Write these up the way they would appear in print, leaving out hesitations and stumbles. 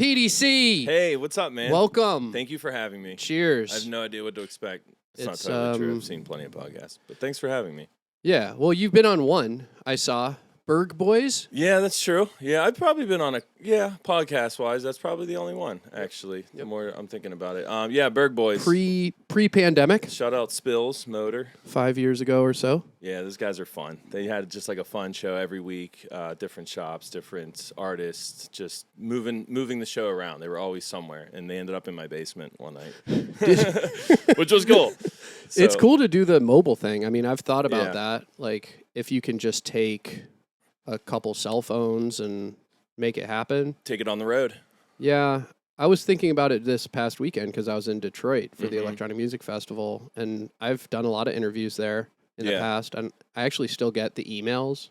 Petey C. Hey, what's up, man? Welcome. Thank you for having me. Cheers. I have no idea what to expect. It's not totally true. I've seen plenty of podcasts, but thanks for having me. Yeah, well, you've been on one, I saw. Berg Boys? Yeah, that's true. Yeah, I've probably been on podcast-wise, that's probably the only one, actually, the more I'm thinking about it. Yeah, Berg Boys. Pre-pandemic? Shout out Spills Motor. 5 years ago or so? Yeah, those guys are fun. They had just like a fun show every week, different shops, different artists, just moving the show around. They were always somewhere, and they ended up in my basement one night, which was cool. So, it's cool to do the mobile thing. I mean, I've thought about that. Like, if you can just take a couple cell phones and make it happen. Take it on the road. Yeah. I was thinking about it this past weekend because I was in Detroit for the Electronic Music Festival, and I've done a lot of interviews there in the past, and I actually still get the emails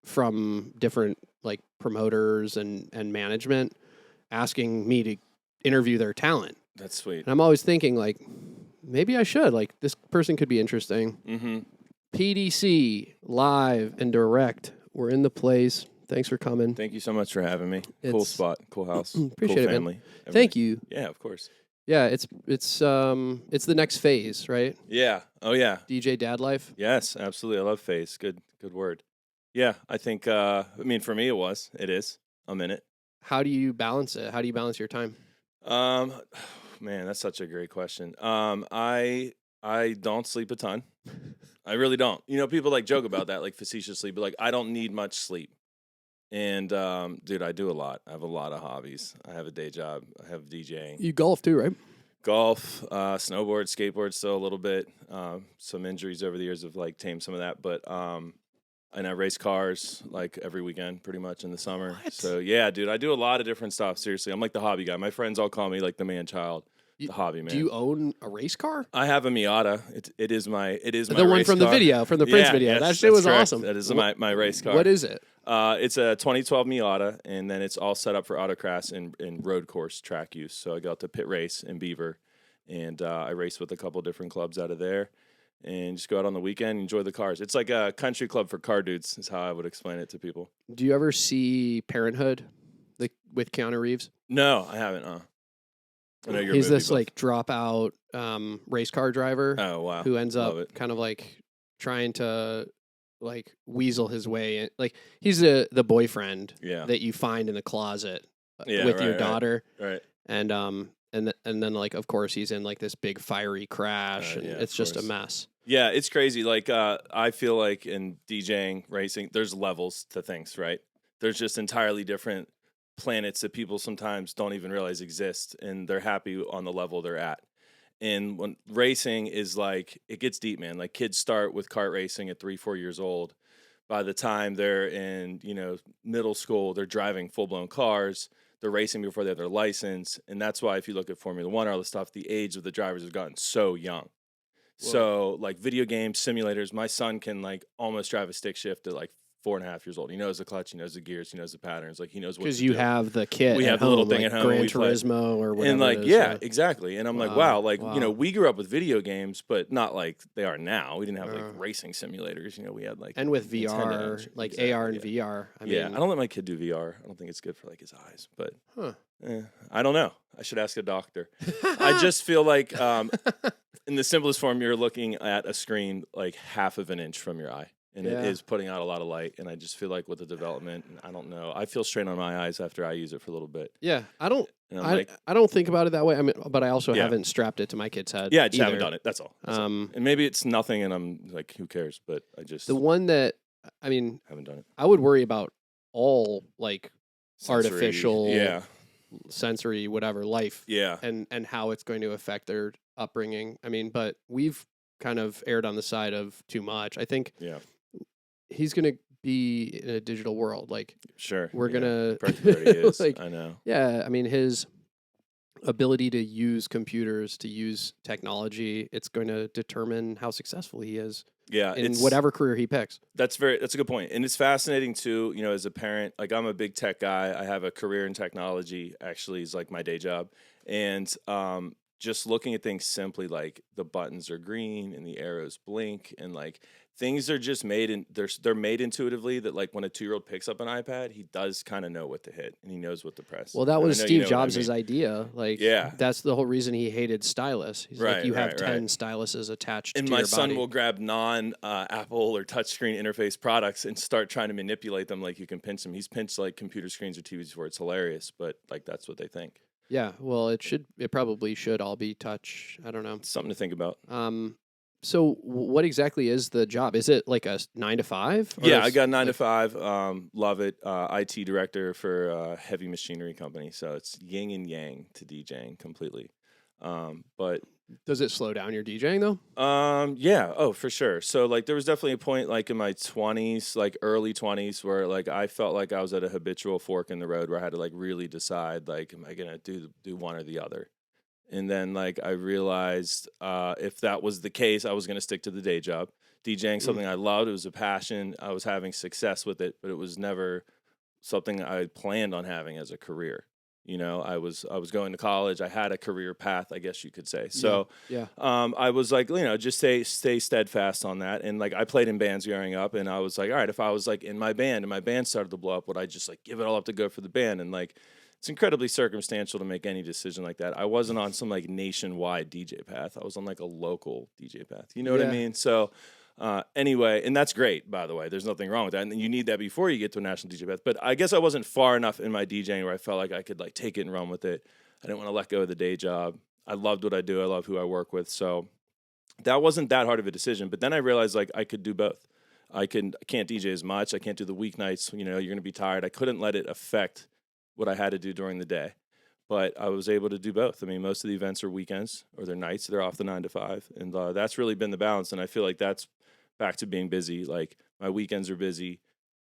from different like promoters and management asking me to interview their talent. That's sweet. And I'm always thinking, like, maybe I should. Like, this person could be interesting. Petey C, live and direct. We're in the place. Thanks for coming. Thank you so much for having me. Cool spot, cool house, appreciate cool it, family. Man. Thank you. Yeah, of course. Yeah, it's the next phase, right? Yeah. Oh yeah. DJ Dad Life. Yes, absolutely. I love phase. Good word. Yeah, I think. I mean, for me, it is. I'm in it. How do you balance it? How do you balance your time? Man, that's such a great question. I don't sleep a ton. I really don't. You know, people like joke about that, like facetiously, but like I don't need much sleep. And dude, I do a lot. I have a lot of hobbies. I have a day job. I have DJing. You golf too, right? Golf, snowboard, skateboard, still a little bit. Some injuries over the years have like tamed some of that, but and I race cars like every weekend, pretty much in the summer. What? So yeah, dude, I do a lot of different stuff. Seriously, I'm like the hobby guy. My friends all call me like the man child. The hobby man. Do you own a race car? I have a Miata. It is my the one race from car. the video, from the Prince video. Yes, that shit was correct. awesome. That is my race car. What is it? It's a 2012 Miata, and then it's all set up for autocross and road course track use. So I go out to pit race in Beaver, and I race with a couple different clubs out of there, and just go out on the weekend and enjoy the cars. It's like a country club for car dudes is how I would explain it to people. Do you ever see Parenthood with Keanu Reeves? No, I haven't. I know you're He's this like dropout race car driver. Oh wow! Who ends up kind of like trying to like weasel his way in. Like he's the boyfriend that you find in the closet with your daughter. Right. And then like of course he's in like this big fiery crash and it's just a mess. Yeah, it's crazy. Like I feel like in DJing, racing, there's levels to things, right? There's just entirely different planets that people sometimes don't even realize exist, and they're happy on the level they're at. And when racing is like, it gets deep, man. Like kids start with kart racing at 3-4 years old. By the time they're in, middle school, they're driving full-blown cars. They're racing before they have their license. And that's why if you look at Formula One or all the stuff, the age of the drivers has gotten so young. Whoa. So like video games, simulators, my son can like almost drive a stick shift at like 4.5 years old. He knows the clutch, he knows the gears, he knows the patterns. Like he knows what to do. Because you have the kit. We have the little home, thing like at home. Gran Turismo or whatever. And like, it is, exactly. And I'm like, wow, we grew up with video games, but not like they are now. We didn't have like racing simulators. We had like and with VR, like exactly, AR and VR. I mean, I don't let my kid do VR. I don't think it's good for like his eyes. But I don't know. I should ask a doctor. I just feel like in the simplest form, you're looking at a screen like half of an inch from your eye. And it is putting out a lot of light, and I just feel like with the development, I don't know. I feel strain on my eyes after I use it for a little bit. Yeah, I don't think about it that way. I mean, but I also haven't strapped it to my kid's head. Yeah, I just haven't done it. That's all. And maybe it's nothing, and I'm like, who cares? But I just the one that haven't done it. I would worry about all like sensory, artificial, sensory, whatever life. Yeah, and how it's going to affect their upbringing. I mean, but we've kind of erred on the side of too much. I think. Yeah. He's going to be in a digital world. Like, we're going to... Practically is. Like, I know. Yeah, I mean, his ability to use computers, to use technology, it's going to determine how successful he is in whatever career he picks. That's a good point. And it's fascinating, too, as a parent. Like, I'm a big tech guy. I have a career in technology, actually, is like my day job. And just looking at things simply, like the buttons are green and the arrows blink, and like things are just made in they're made intuitively that like when a 2-year-old picks up an iPad, he does kind of know what to hit and he knows what to press. Well, that And I was know you Steve know what I Jobs' mean. idea. Like, Yeah. that's the whole reason he hated stylus. He's like, you have 10 styluses attached And to my your son body. will grab non-Apple or touchscreen interface products and start trying to manipulate them like you can pinch them. He's pinched like computer screens or TVs before. It's hilarious, but like that's what they think. Yeah, well, it probably should all be touch. I don't know. It's something to think about. So what exactly is the job? Is it like a 9 to 5? Yeah, I got 9 to 5. Love it. IT director for a heavy machinery company. So it's yin and yang to DJing completely. But does it slow down your DJing though? Yeah. Oh, for sure. So like there was definitely a point like in my 20s, like early 20s, where like I felt like I was at a habitual fork in the road where I had to like really decide, like, am I gonna do one or the other? And then like I realized if that was the case, I was going to stick to the day job. DJing, something I loved. It was a passion. I was having success with it, but it was never something I planned on having as a career. You know, I was going to college. I had a career path, I guess you could say. So I was like, you know, just stay steadfast on that. And like I played in bands growing up, and I was like, all right, if I was like in my band and my band started to blow up, would I just like give it all up to go for the band? And like it's incredibly circumstantial to make any decision like that. I wasn't on some like nationwide DJ path. I was on like a local DJ path. You know what I mean? So anyway, and that's great, by the way. There's nothing wrong with that. And you need that before you get to a national DJ path. But I guess I wasn't far enough in my DJing where I felt like I could like take it and run with it. I didn't want to let go of the day job. I loved what I do. I love who I work with. So that wasn't that hard of a decision. But then I realized like I could do both. I can't DJ as much. I can't do the weeknights. You know, you're going to be tired. I couldn't let it affect what I had to do during the day. But I was able to do both. I mean, most of the events are weekends or they're nights. They're off the 9 to 5. And that's really been the balance. And I feel like that's back to being busy. Like my weekends are busy.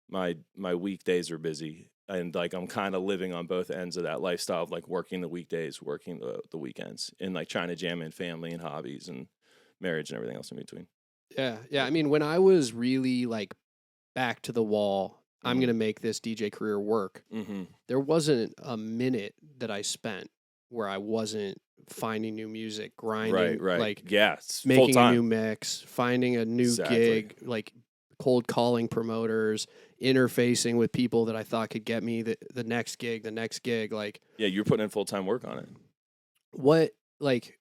My weekdays are busy. And like I'm kind of living on both ends of that lifestyle of like working the weekdays, working the weekends, and like trying to jam in family and hobbies and marriage and everything else in between. Yeah. I mean, when I was really like back to the wall, I'm going to make this DJ career work. There wasn't a minute that I spent where I wasn't finding new music, grinding, right. like full making a time. new mix, finding a new gig, like cold calling promoters, interfacing with people that I thought could get me the next gig. Like, yeah, you're putting in full-time work on it. What like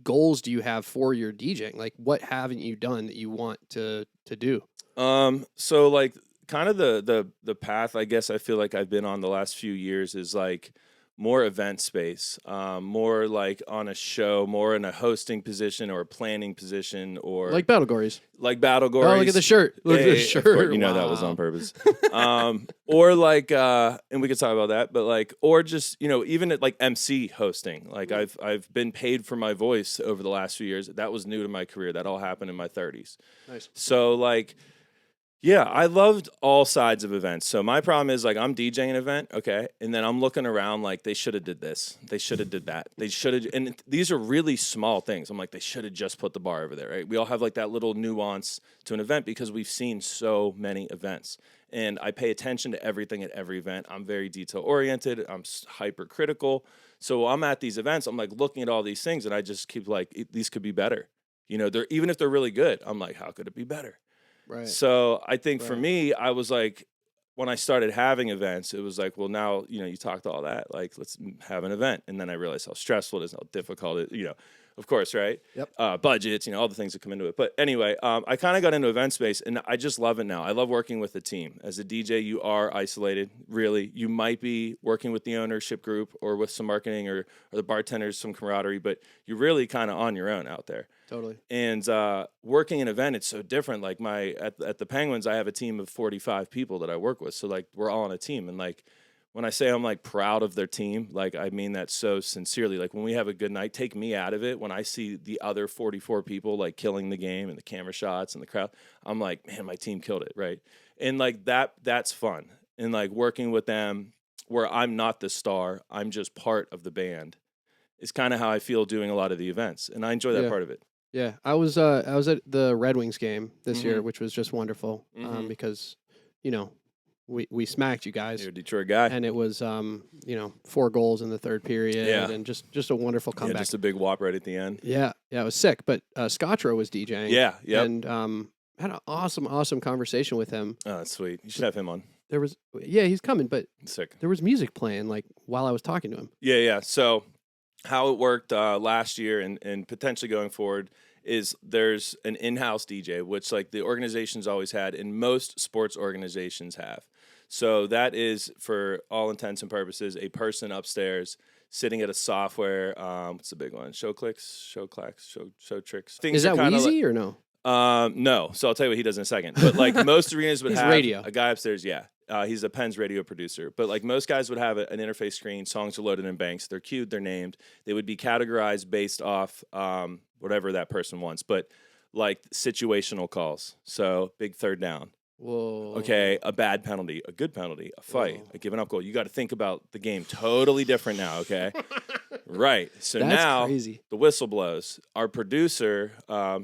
goals do you have for your DJing? Like, what haven't you done that you want to do? So like kind of the path I guess I feel like I've been on the last few years is like more event space, more like on a show, more in a hosting position or a planning position, or like Battle Gories. Oh, look at the shirt. Look at the shirt. Course, you know that was on purpose. Or like, and we could talk about that, but like, or just, you know, even at like MC hosting, like I've been paid for my voice over the last few years. That was new to my career. That all happened in my 30s. Nice. So like, yeah, I loved all sides of events. So my problem is like I'm DJing an event, okay, and then I'm looking around like they should have did this, they should have did that, they should have, and these are really small things. I'm like they should have just put the bar over there, right? We all have like that little nuance to an event because we've seen so many events, and I pay attention to everything at every event. I'm very detail oriented. I'm hypercritical. So I'm at these events. I'm like looking at all these things, and I just keep like these could be better. You know, they're even if they're really good. I'm like, how could it be better? Right. So I think for me, I was like, when I started having events, it was like, well, now, you know, you talked all that, like, let's have an event. And then I realized how stressful it is, how difficult it, you know, of course, right? Yep. Budgets, you know, all the things that come into it. But anyway, I kind of got into event space, and I just love it now. I love working with a team. As a DJ, you are isolated, really. You might be working with the ownership group or with some marketing or the bartenders, some camaraderie, but you're really kind of on your own out there. Totally. And working an event, it's so different. Like at the Penguins, I have a team of 45 people that I work with. So like we're all on a team. And like when I say I'm like proud of their team, like I mean that so sincerely. Like when we have a good night, take me out of it. When I see the other 44 people like killing the game and the camera shots and the crowd, I'm like, man, my team killed it, right? And like that's fun. And like working with them where I'm not the star, I'm just part of the band is kind of how I feel doing a lot of the events. And I enjoy that part of it. Yeah, I was at the Red Wings game this year, which was just wonderful because, you know, we smacked you guys. You're a Detroit guy. And it was, 4 goals in the third period, and just a wonderful comeback. Yeah, just a big whop right at the end. Yeah, it was sick. But Scotro was DJing. Yeah, and had an awesome conversation with him. Oh, that's sweet. You should have him on. He's coming, but sick. There was music playing like while I was talking to him. Yeah. So how it worked last year and potentially going forward is there's an in-house DJ, which like the organizations always had, and most sports organizations have. So that is, for all intents and purposes, a person upstairs sitting at a software. What's the big one? Showclicks, Showtricks. Is that Wheezy or no? No. So I'll tell you what he does in a second. But like most arenas would have radio. A guy upstairs. Yeah. He's a Penn's radio producer. But like most guys would have an interface screen. Songs are loaded in banks. They're queued. They're named. They would be categorized based off whatever that person wants. But like situational calls. So big third down. Whoa. Okay, a bad penalty, a good penalty, a fight, a given up goal. You got to think about the game totally different now, okay? Right. So That's now crazy. The whistle blows. Our producer,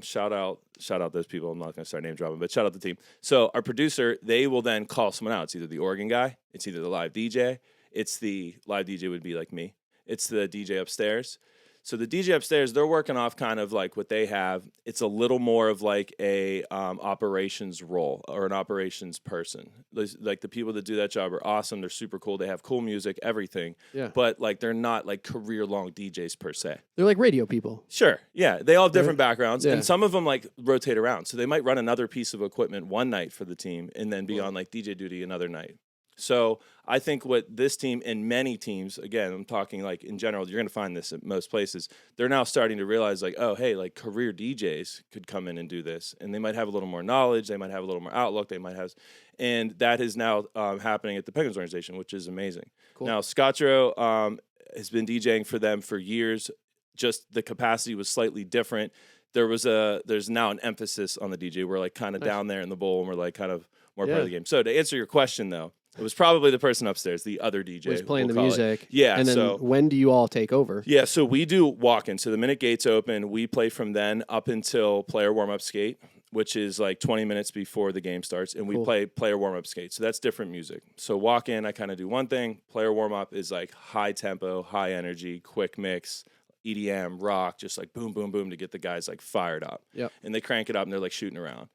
shout out those people. I'm not going to start name dropping, but shout out the team. So our producer, they will then call someone out. It's either the organ guy, it's either the live DJ. It's the live DJ would be like me. It's the DJ upstairs. So the DJ upstairs, they're working off kind of like what they have. It's a little more of like a operations role or an operations person. Like the people that do that job are awesome. They're super cool. They have cool music, everything. Yeah. But like they're not like career-long DJs per se. They're like radio people. Sure. Yeah. They all have different backgrounds. Yeah. And some of them like rotate around. So they might run another piece of equipment one night for the team and then be on like DJ duty another night. So I think what this team and many teams, again, I'm talking like in general, you're going to find this at most places, they're now starting to realize like, oh, hey, like career DJs could come in and do this. And they might have a little more knowledge. They might have a little more outlook. They might have, and that is now happening at the Penguins organization, which is amazing. Cool. Now, Scotro has been DJing for them for years. Just the capacity was slightly different. There's now an emphasis on the DJ. We're like kind of down there in the bowl and we're like kind of more part of the game. So to answer your question though, it was probably the person upstairs, the other DJ. Was playing the music. Yeah. And then when do you all take over? Yeah, so we do walk-in. So the minute gates open, we play from then up until player warm-up skate, which is like 20 minutes before the game starts. And we play player warm-up skate. So that's different music. So walk-in, I kind of do one thing. Player warm-up is like high tempo, high energy, quick mix, EDM, rock, just like boom, boom, boom to get the guys like fired up. Yep. And they crank it up and they're like shooting around.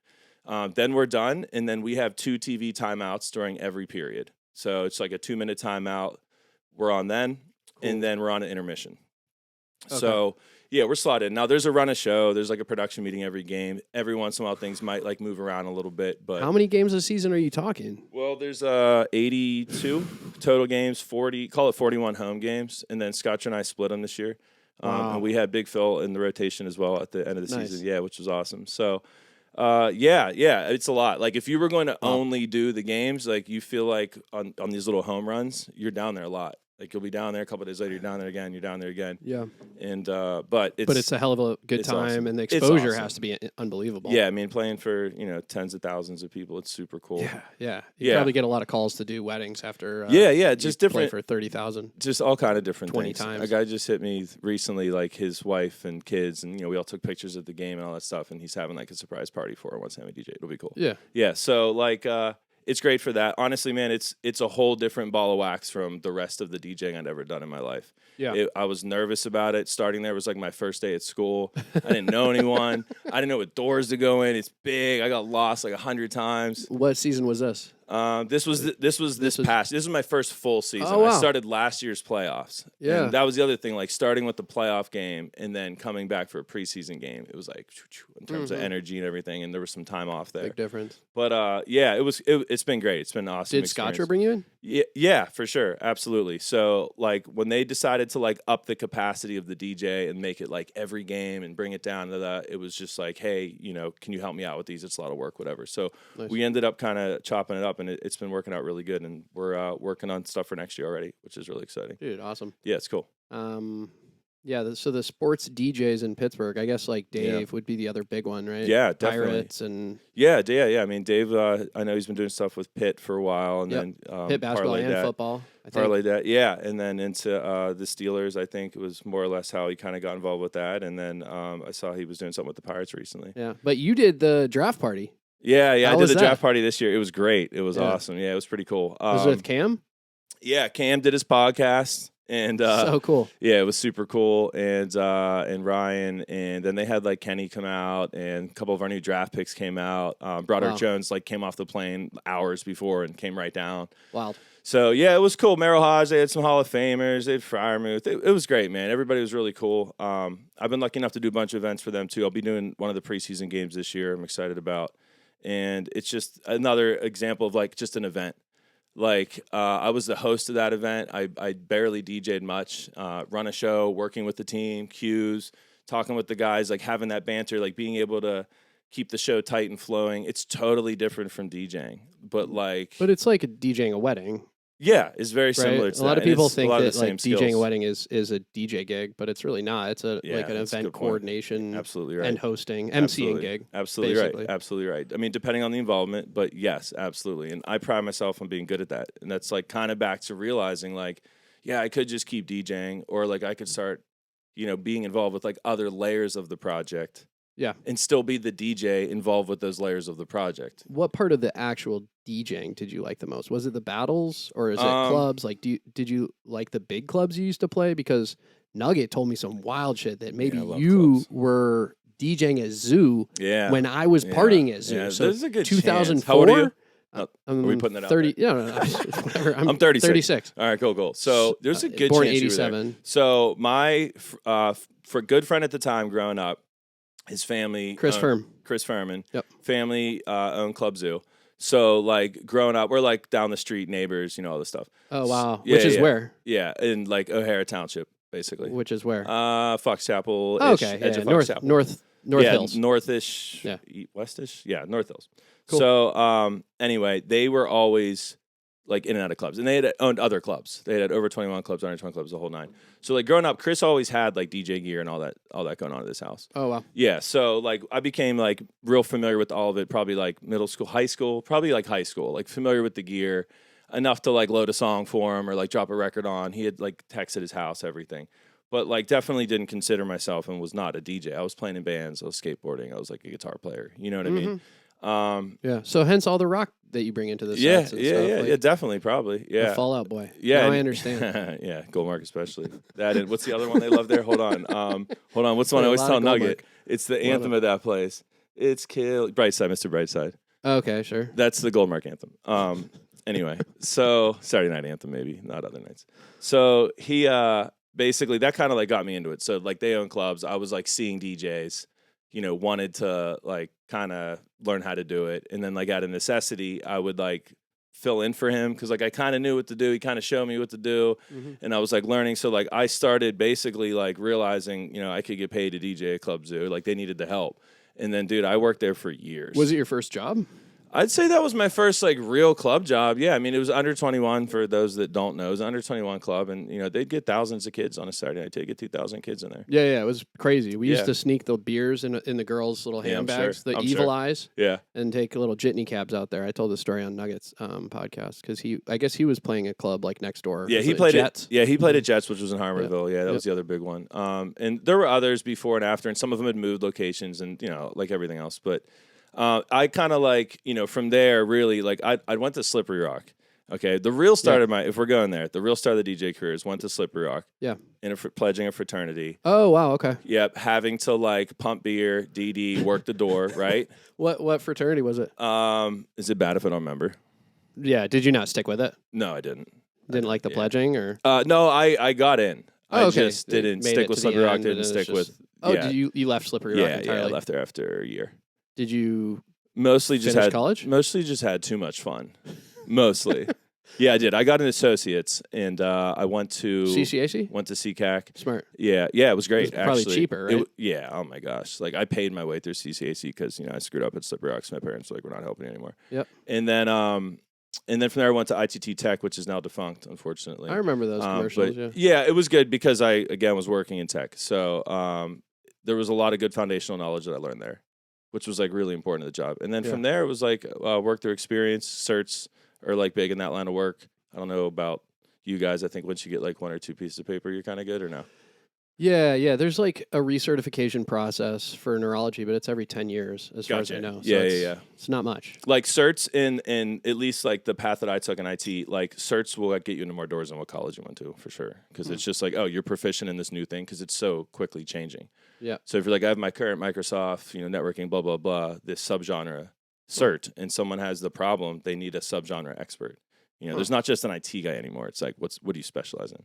Then we're done, and then we have 2 TV timeouts during every period. So it's like a 2-minute timeout. We're on then, and then we're on an intermission. Okay. So, yeah, we're slotted. Now, there's a run of show. There's like a production meeting every game. Every once in a while, things might like move around a little bit. But how many games a season are you talking? Well, there's 82 total games, 41 home games, and then Scotch and I split them this year. Wow. And we had Big Phil in the rotation as well at the end of the season. Yeah, which was awesome. So. Yeah, it's a lot. Like if you were going to only do the games, like you feel like on these little home runs, you're down there a lot. Like you'll be down there a couple of days later, you're down there again, Yeah. And but it's a hell of a good time, awesome. And the exposure has to be unbelievable. Yeah, I mean playing for tens of thousands of people, it's super cool. Yeah. You probably get a lot of calls to do weddings after. Just different play for 30,000. Just all kind of different 20 things. times. A guy just hit me recently, like his wife and kids, and we all took pictures of the game and all that stuff, and he's having like a surprise party for her once time a DJ. It'll be cool. Yeah. So like. It's great for that. Honestly, man, it's a whole different ball of wax from the rest of the DJing I'd ever done in my life. Yeah. I was nervous about it. Starting there was like my first day at school. I didn't know anyone. I didn't know what doors to go in. It's big. I got lost like 100 times. What season was this? This was my first full season. Oh, wow. I started last year's playoffs. Yeah. And that was the other thing, like starting with the playoff game and then coming back for a preseason game. It was like in terms of energy and everything, and there was some time off there. Big difference. But it's been great. It's been awesome. Did Scotcher bring you in? Yeah, for sure. Absolutely. So like when they decided to like up the capacity of the DJ and make it like every game and bring it down to that, it was just like, hey, can you help me out with these? It's a lot of work, whatever. So we ended up kind of chopping it up, and it's been working out really good, and we're working on stuff for next year already, which is really exciting. Dude, awesome. Yeah, it's cool. So the sports DJs in Pittsburgh, I guess like Dave would be the other big one, right? Yeah, definitely. Pirates and yeah. I mean, Dave, I know he's been doing stuff with Pitt for a while, and then Pitt basketball and football. Parlay that, yeah, and then into the Steelers. I think it was more or less how he kind of got involved with that, and then I saw he was doing something with the Pirates recently. Yeah, but you did the draft party. Yeah, How I did was the that? draft party this year. It was great. It was awesome. Yeah, it was pretty cool. Was it with Cam? Yeah, Cam did his podcast. And so cool. Yeah, it was super cool. And Ryan, and then they had like Kenny come out, and a couple of our new draft picks came out. Broderick Jones like came off the plane hours before and came right down. Wild. So yeah, it was cool. Merrill Hodge, they had some Hall of Famers. They had Fryermuth. It was great, man. Everybody was really cool. I've been lucky enough to do a bunch of events for them too. I'll be doing one of the preseason games this year. I'm excited about, and it's just another example of like just an event. Like I was the host of that event. I barely DJ'd much. Run a show, working with the team, cues, talking with the guys, like having that banter, like being able to keep the show tight and flowing. It's totally different from DJing, but it's like DJing a wedding. Yeah, it's very similar. Right? To a lot that. of people think that like DJing a wedding is a DJ gig, but it's really not. It's like an it's event coordination, absolutely right, and hosting, emceeing gig. Absolutely basically. Right, absolutely right. I mean, depending on the involvement, but yes, absolutely. And I pride myself on being good at that. And that's like kind of back to realizing like, yeah, I could just keep DJing, or like I could start, being involved with like other layers of the project. Yeah. And still be the DJ involved with those layers of the project. What part of the actual DJing did you like the most? Was it the battles, or is it clubs? Like, did you like the big clubs you used to play? Because Nugget told me some wild shit that maybe you were DJing at Zoo when I was partying at Zoo. Yeah, so there's a good 2004. How old are you? Are we putting that 30, out? No, whatever. I'm 36. 36. All right, cool. So there's a good born chance 87. You were there. So my for good friend at the time growing up, his family, Chris Furman, family owned Club Zoo. So like growing up, we're like down the street neighbors, all this stuff. Oh wow, which is where? Yeah, in like O'Hara Township, basically. Which is where? Fox Chapel. Oh, okay, edge of North Chapel. North Hills, northish, westish, North Hills. Cool. So anyway, they were always like in and out of clubs, and they had owned other clubs. They had over 21 clubs, under 20 clubs, the whole nine. So like growing up, Chris always had like DJ gear and all that going on at this house. Oh wow. Yeah. So like I became like real familiar with all of it, probably like middle school, high school, like familiar with the gear enough to like load a song for him or like drop a record on. He had like texts at his house, everything. But like definitely didn't consider myself and was not a DJ. I was playing in bands, I was skateboarding, I was like a guitar player. You know what I mean? So hence all the rock that you bring into this. Yeah, definitely, probably. Yeah, the Fall Out Boy. Yeah, now I understand. Yeah, Goldmark especially. That and what's the other one they love there? Hold on. What's the one I always tell Nugget? It's the anthem of that place. It's Brightside, Mr. Brightside. Okay, sure. That's the Goldmark anthem. Anyway, so Saturday night anthem, maybe not other nights. So he basically that kind of like got me into it. So like they own clubs. I was like seeing DJs. Wanted to like kind of learn how to do it. And then like out of necessity, I would like fill in for him because like I kind of knew what to do. He kind of showed me what to do. And I was like learning. So like I started basically like realizing, I could get paid to DJ at Club Zoo. Like they needed the help. And then, dude, I worked there for years. Was it your first job? I'd say that was my first like real club job. Yeah, I mean it was under 21 for those that don't know. It was under 21 club, and they'd get thousands of kids on a Saturday night. They'd get 2,000 kids in there. Yeah, it was crazy. We used to sneak the beers in the girls' little handbags, the Evil Eyes. Yeah, and take little jitney cabs out there. I told the story on Nuggets podcast because I guess he was playing a club like next door. Yeah, he played Jets. He played at Jets, which was in Harmerville. Yeah, that was the other big one. And there were others before and after, and some of them had moved locations, and like everything else, but. I kind of like, from there, really, like, I went to Slippery Rock. Okay. The real start of if we're going there, the real start of the DJ careers went to Slippery Rock. Yeah. Pledging a fraternity. Oh, wow. Okay. Yep. Having to, like, pump beer, DD, work the door, right? What fraternity was it? Is it bad if I don't remember? Yeah. Did you not stick with it? No, I didn't. Didn't like the pledging, or? No, I got in. Oh, okay. I just didn't stick with Slippery Rock, didn't stick with. Oh, you left Slippery Rock entirely? Yeah, I left there after a year. Did you mostly just had college? Mostly just had too much fun. Mostly. Yeah, I did. I got an associates, and I went to CCAC? Went to CCAC. Smart. Yeah, it was great. It was probably cheaper, right? Yeah. Oh my gosh. Like I paid my way through CCAC because I screwed up at Slippery Rock. So my parents were like, we're not helping you anymore. Yep. And then from there I went to ITT Tech, which is now defunct, unfortunately. I remember those commercials. But yeah, it was good because I again was working in tech, so there was a lot of good foundational knowledge that I learned there, which was like really important to the job. And then from there, it was like work through experience. Certs are like big in that line of work. I don't know about you guys. I think once you get like one or two pieces of paper, you're kind of good, or no? Yeah. There's like a recertification process for neurology, but it's every 10 years, as far as I know. So it's not much. Like certs in at least like the path that I took in IT, like certs will like, get you into more doors than what college you went to for sure. Because it's just like, oh, you're proficient in this new thing because it's so quickly changing. Yeah. So if you're like, I have my current Microsoft, networking, blah blah blah, this subgenre cert, and someone has the problem, they need a subgenre expert. There's not just an IT guy anymore. It's like, what do you specialize in?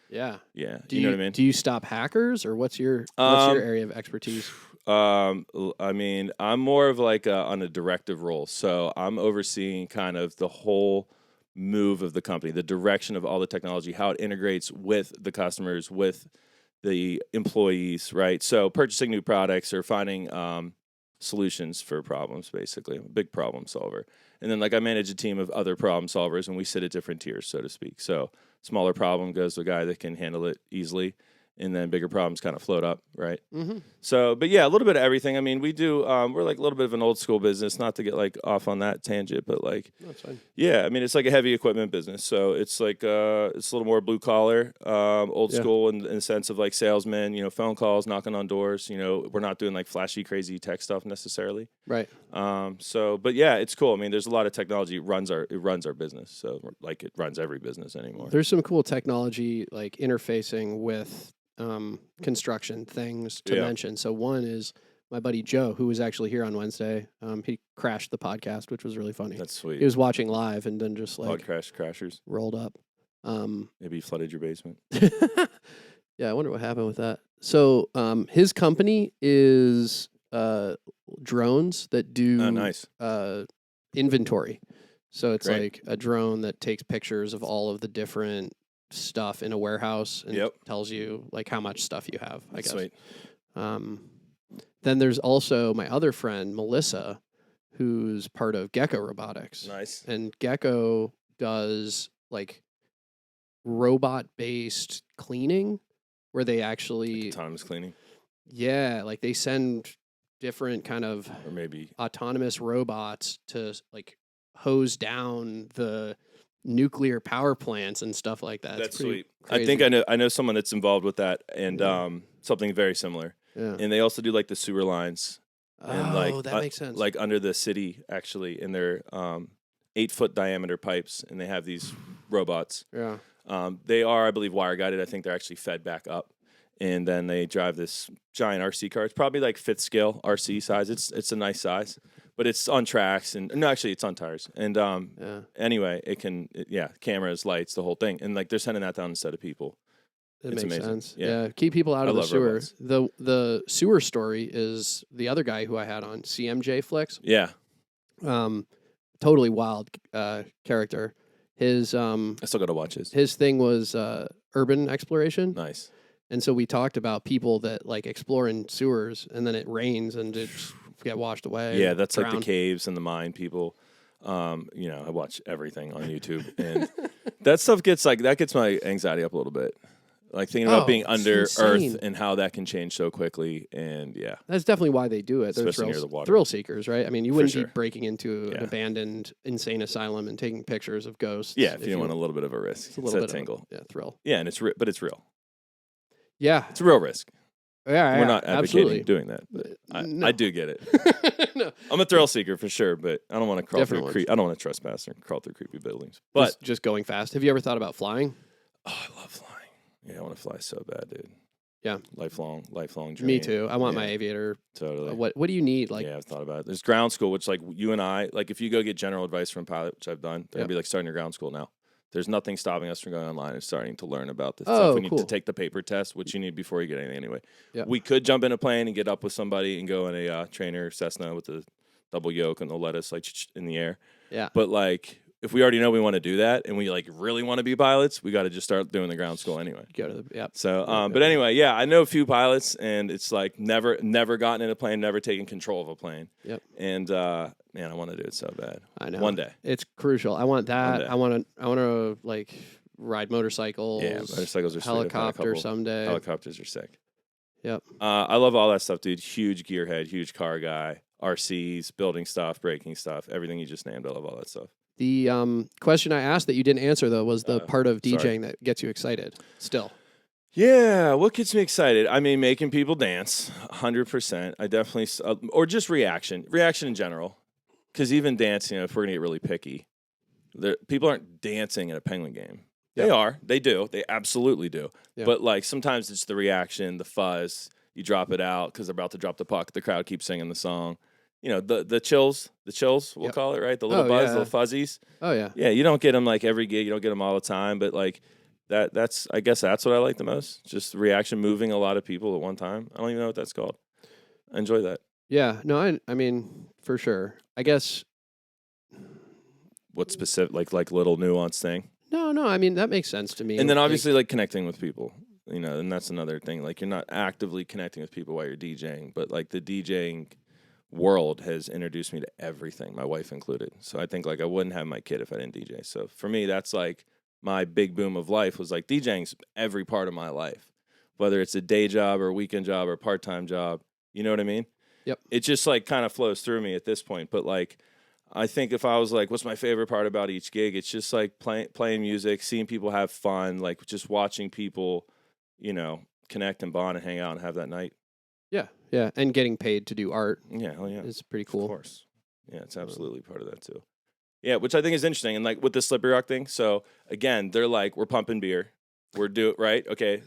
Yeah. Yeah. Do you know what I mean? Do you stop hackers, or what's your area of expertise? I mean, I'm more of like on a directive role. So I'm overseeing kind of the whole move of the company, the direction of all the technology, how it integrates with the customers, with the employees, right? So purchasing new products or finding solutions for problems, basically. I'm a big problem solver. And then like I manage a team of other problem solvers, and we sit at different tiers, so to speak. So smaller problem goes to a guy that can handle it easily, and then bigger problems kind of float up, right? Mm-hmm. So, but yeah, a little bit of everything. I mean, we do, we're like a little bit of an old school business, not to get like off on that tangent, but like, that's fine. Yeah, I mean, it's like a heavy equipment business. So it's like, it's a little more blue collar, old school in the sense of like salesmen, phone calls, knocking on doors, we're not doing like flashy, crazy tech stuff necessarily. Right. But yeah, it's cool. I mean, there's a lot of technology. It runs our business. So like it runs every business anymore. There's some cool technology like interfacing with construction things to mention. So one is my buddy Joe, who was actually here on Wednesday. He crashed the podcast, which was really funny. That's sweet. He was watching live and then just like crashers rolled up. Maybe he flooded your basement. Yeah, I wonder what happened with that. So his company is drones that do inventory. So it's like a drone that takes pictures of all of the different stuff in a warehouse and tells you like how much stuff you have, I guess. Sweet. Then there's also my other friend, Melissa, who's part of Gecko Robotics. Nice. And Gecko does like robot-based cleaning where they actually... Like autonomous cleaning? Yeah, like they send different kind of... Or maybe... autonomous robots to like hose down the nuclear power plants and stuff like that. That's sweet. Crazy. I think I know someone that's involved with that and something very similar. Yeah. And they also do like the sewer lines. And that makes sense. Like under the city, actually, in their 8-foot diameter pipes, and they have these robots. Yeah. They are, I believe, wire guided. I think they're actually fed back up, and then they drive this giant RC car. It's probably like 5th scale RC size. It's a nice size, but it's on tracks and no, actually, it's on tires. And anyway, cameras, lights, the whole thing, and like they're sending that down instead of people. It makes amazing. sense. Yeah, keep people out of the sewer. Robots. The sewer story is the other guy who I had on, CMJ Flex. Yeah. Totally wild character. His I still got to watch his. His thing was urban exploration. Nice. And so we talked about people that like explore in sewers, and then it rains and it get washed away. Yeah, that's drowned. Like the caves and the mine people. I watch everything on YouTube, and that stuff gets my anxiety up a little bit. Like thinking about being under earth and how that can change so quickly, and that's definitely why they do it. They're especially near the water. Thrill seekers, right? I mean, you wouldn't be breaking into an abandoned insane asylum and taking pictures of ghosts. Yeah, if you want a little bit of a risk, it's a little bit tingle. Thrill. Yeah, and it's real. Yeah, it's a real risk. Yeah, we're not advocating doing that. But I do get it. No. I'm a thrill seeker for sure, but I don't want to crawl through. I don't want to trespass or crawl through creepy buildings. But just going fast. Have you ever thought about flying? Oh, I love flying. Yeah, I want to fly so bad, dude. Yeah, lifelong dream. Me too. I want my aviator. Totally. What do you need? Like, I've thought about it. There's ground school, which like you and I, like if you go get general advice from a pilot, which I've done, they'd be like starting your ground school now. There's nothing stopping us from going online and starting to learn about this stuff. We need to take the paper test, which you need before you get anything anyway. Yep. We could jump in a plane and get up with somebody and go in a trainer Cessna with the double yoke and they'll let us like in the air. Yeah. But like if we already know we want to do that and we like really want to be pilots, we got to just start doing the ground school anyway. Go to the So, but anyway, I know a few pilots, and it's like never gotten in a plane, never taken control of a plane. Yep. And man, I want to do it so bad. I know. One day. It's crucial. I want that. I want to like ride motorcycles. Yeah, motorcycles are helicopter someday. Helicopters are sick. Yep. I love all that stuff, dude. Huge gearhead, huge car guy. RCs, building stuff, braking stuff, everything you just named. I love all that stuff. The question I asked that you didn't answer, though, was the part of DJing that gets you excited still. Yeah, what gets me excited? I mean, making people dance, 100%. I definitely, or just reaction in general. Because even dancing, if we're gonna get really picky, people aren't dancing in a Penguin game. Yep. They are, they do, they absolutely do. Yep. But like sometimes it's the reaction, the fuzz. You drop it out because they're about to drop the puck. The crowd keeps singing the song. You know, the chills, we'll call it, right? The little buzz, the fuzzies. Oh yeah. Yeah, you don't get them like every gig. You don't get them all the time, but like. That's I guess that's what I like the most. Just reaction, moving a lot of people at one time. I don't even know what that's called. I enjoy that. Yeah, no, I mean for sure. I guess. What specific like little nuanced thing? No. I mean that makes sense to me. And then obviously like connecting with people, you know, and that's another thing. Like you're not actively connecting with people while you're DJing, but like the DJing world has introduced me to everything, my wife included. So I think like I wouldn't have my kid if I didn't DJ. So for me, that's like. My big boom of life was like DJing's every part of my life, whether it's a day job or a weekend job or a part-time job. You know what I mean? Yep. It just like kind of flows through me at this point. But like, I think if I was like, what's my favorite part about each gig? It's just like playing music, seeing people have fun, like just watching people, you know, connect and bond and hang out and have that night. Yeah. Yeah. And getting paid to do art. Yeah. Hell yeah. It's pretty cool. Of course. Yeah. It's absolutely part of that too. Yeah, which I think is interesting. And like with the Slippery Rock thing, so again, they're like, we're pumping beer. We're right? Okay,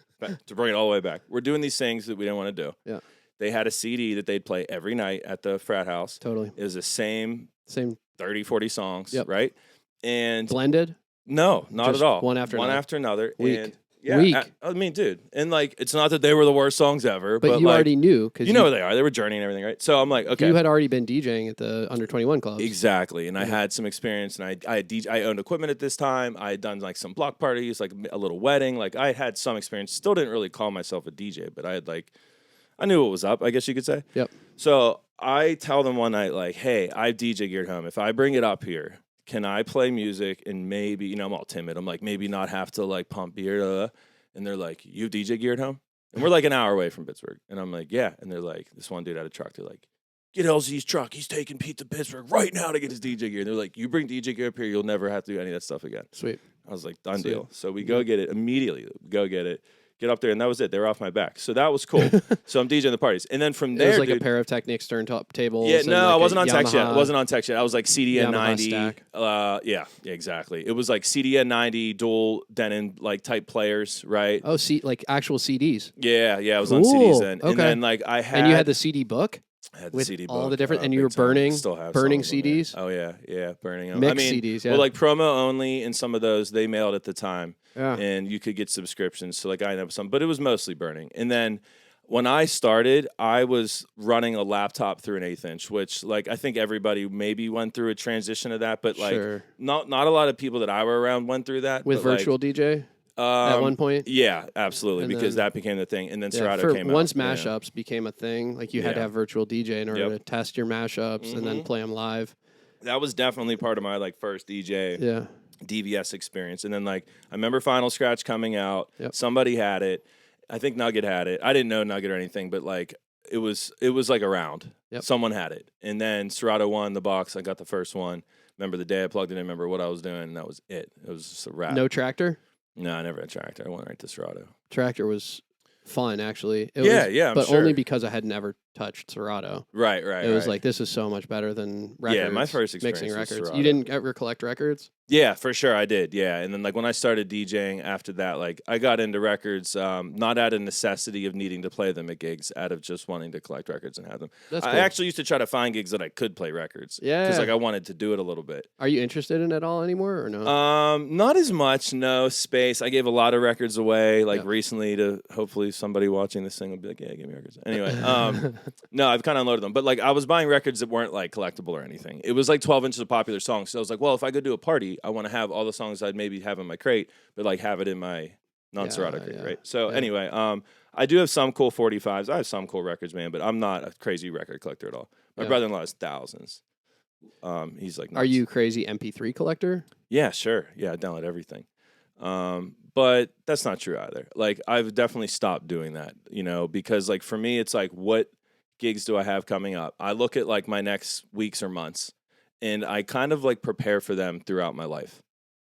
to bring it all the way back. We're doing these things that we didn't want to do. Yeah. They had a CD that they'd play every night at the frat house. Totally. It was the same 30, 40 songs, right? And blended? No, not just at all. One after another. Week. And yeah, Week. I mean, dude, and like, it's not that they were the worst songs ever, but you like, already knew because you know who they are. They were Journey and everything, right? So I'm like, okay, you had already been DJing at the under 21 clubs, exactly, and I had some experience, and I owned equipment at this time. I had done like some block parties, like a little wedding, like I had some experience. Still didn't really call myself a DJ, but I knew what was up, I guess you could say. Yep. So I tell them one night, like, hey, I have DJ geared home. If I bring it up here, can I play music and maybe, you know, I'm all timid. I'm like, maybe not have to like pump beer. And they're like, you have DJ geared home? And we're like an hour away from Pittsburgh. And I'm like, yeah. And they're like, this one dude had a truck. They're like, get LZ's truck. He's taking Pete to Pittsburgh right now to get his DJ gear. And they're like, you bring DJ gear up here, you'll never have to do any of that stuff again. Sweet. I was like, done deal. So we go get it immediately. Go get it. Get up there, and that was it. They were off my back. So that was cool. So I'm DJing the parties. And then from there, it was like a pair of Technics turntable. Yeah, no, like I wasn't on Tex yet. I wasn't on Tex yet. I was like CDN 90. Yeah, exactly. It was like CDN 90 dual Denon like type players, right? Oh, like actual CDs. Yeah, I was on CDs then. Okay. And then like I had. And you had the CD book? I had the with CD book. All the different, and you were burning CDs? Oh, yeah, burning them. Mixed CDs, yeah. Well, like promo only, and some of those they mailed at the time. Yeah. And you could get subscriptions. So like I ended up with some, but it was mostly burning. And then when I started, I was running a laptop through an 1/8 inch, which like I think everybody maybe went through a transition of that, but like not a lot of people that I were around went through that. With virtual DJ? At one point? Yeah, absolutely, and because that became the thing. And then Serato came out. Once mashups became a thing, like you had to have virtual DJ in order to test your mashups and then play them live. That was definitely part of my like first DJ DVS experience. And then like I remember Final Scratch coming out. Yep. Somebody had it. I think Nugget had it. I didn't know Nugget or anything, but like it was like around. Yep. Someone had it. And then Serato won the box. I got the first one. Remember the day I plugged it in, remember what I was doing, and that was it. It was just a wrap. No Tractor? No, I never had Tractor. I went right to Serato. Tractor was fun, actually. But only because I had never touched Serato. Right. It was like, this is so much better than records. Yeah, my first experience mixing was records. Serato. You didn't ever collect records? Yeah, for sure I did. Yeah, and then like when I started DJing after that, like I got into records not out of necessity of needing to play them at gigs, out of just wanting to collect records and have them. That's I cool. actually used to try to find gigs that I could play records. Yeah, because like I wanted to do it a little bit. Are you interested in it all anymore or no? Not as much. No space. I gave a lot of records away. Like recently, to hopefully somebody watching this thing will be like, yeah, give me records. Anyway, no, I've kind of unloaded them. But like I was buying records that weren't like collectible or anything. It was like 12 inches of popular songs. So I was like, well, if I go do a party, I want to have all the songs I'd maybe have in my crate, but like have it in my non-Serato crate, right? So anyway, I do have some cool 45s. I have some cool records, man, but I'm not a crazy record collector at all. My brother-in-law has thousands. He's like nuts. Are you crazy MP3 collector? Yeah, sure. Yeah, I download everything. But that's not true either. Like I've definitely stopped doing that, you know, because like for me, it's like, what gigs do I have coming up? I look at like my next weeks or months, and I kind of like prepare for them throughout my life.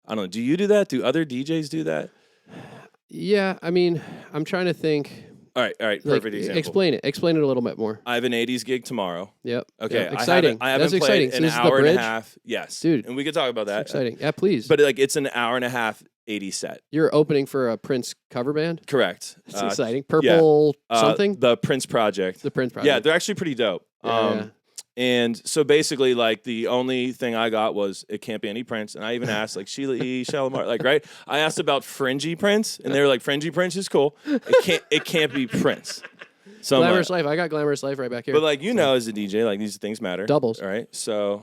I don't know. Do you do that? Do other DJs do that? Yeah, I mean, I'm trying to think. All right, perfect example. Explain it a little bit more. I have an 80s gig tomorrow. Yep. Okay, Yep. Exciting. I haven't That's played exciting. an So hour and a half. Yes, dude, and we could talk about that. Exciting. Yeah, please. But like, it's an hour and a half 80 set. You're opening for a Prince cover band? Correct. That's exciting. Purple something? The Prince Project. The Prince Project. Yeah, they're actually pretty dope. Yeah. And so basically, like, the only thing I got was it can't be any Prince. And I even asked, like, Sheila E. Shalimar, like, right? I asked about Fringy Prince, and they were like, Fringy Prince is cool. It can't be Prince. So Glamorous Life. I got Glamorous Life right back here. But like, you know, as a DJ, like, these things matter. Doubles. All right. So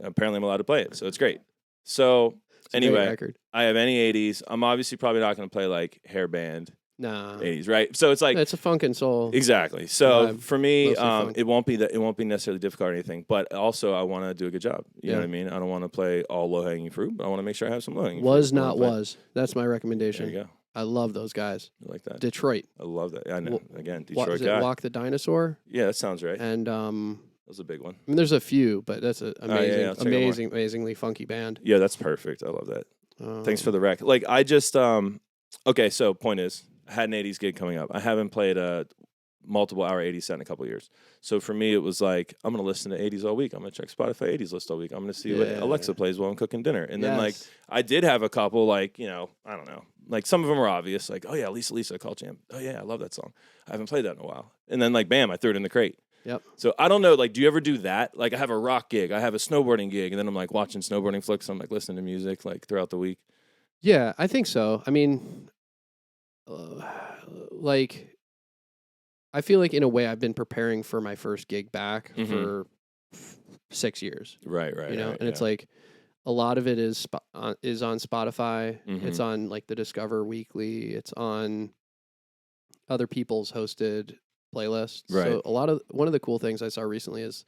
apparently I'm allowed to play it. So it's great. So anyway, I have any 80s. I'm obviously probably not going to play like hair band. Nah. 80s, right? So it's like it's a funk and soul. Exactly. So for me, it won't be necessarily difficult or anything, but also I want to do a good job. You know what I mean? I don't want to play all low hanging fruit, but I want to make sure I have some low hanging fruit. Was. That's my recommendation. There you go. I love those guys. I like that. Detroit. I love that. I know. Again, Detroit is guy. Walk the Dinosaur? Yeah, that sounds right. And that was a big one. I mean, there's a few, but that's an amazingly funky band. Yeah, that's perfect. I love that. Thanks for the rec. Like, I just okay. So point is, I had an 80s gig coming up. I haven't played a multiple hour 80s set in a couple of years. So for me, it was like, I'm going to listen to 80s all week. I'm going to check Spotify 80s list all week. I'm going to see what Alexa plays while I'm cooking dinner. And then, like, I did have a couple, like, you know, I don't know. Like, some of them were obvious. Like, oh, yeah, Lisa, Call Jam. Oh, yeah, I love that song. I haven't played that in a while. And then, like, bam, I threw it in the crate. Yep. So I don't know. Like, do you ever do that? Like, I have a rock gig. I have a snowboarding gig. And then I'm, like, watching snowboarding flicks. I'm, like, listening to music, like, throughout the week. Yeah, I think so. I mean, like, I feel like in a way I've been preparing for my first gig back for 6 years. Right. You know, and it's like a lot of it is on Spotify. It's on like the Discover Weekly. It's on other people's hosted playlists. Right. So one of the cool things I saw recently is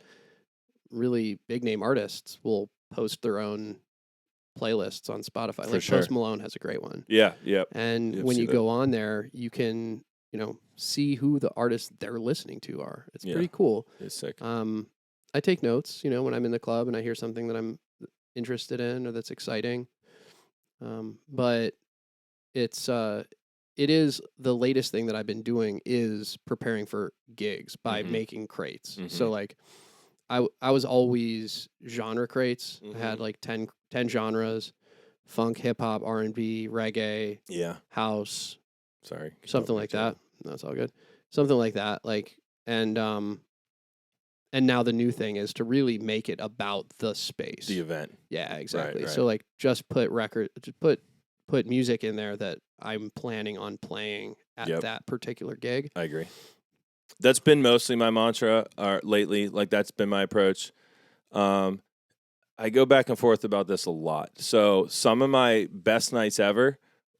really big name artists will post their own playlists on Spotify. Like Post Malone has a great one. Yeah. Yep. And when you go on there, you can, you know, see who the artists they're listening to are. It's pretty cool. It's sick. I take notes, you know, when I'm in the club and I hear something that I'm interested in or that's exciting. But it is the latest thing that I've been doing is preparing for gigs by making crates. So like I was always genre crates. I had like 10 genres: funk, hip hop, R&B, reggae, house. Sorry. Something like that. That's all good. Something like that. Like, and now the new thing is to really make it about the space. The event. Yeah, exactly. Right. So like just put music in there that I'm planning on playing at that particular gig. I agree. That's been mostly my mantra lately. Like, that's been my approach. I go back and forth about this a lot. So some of my best nights ever,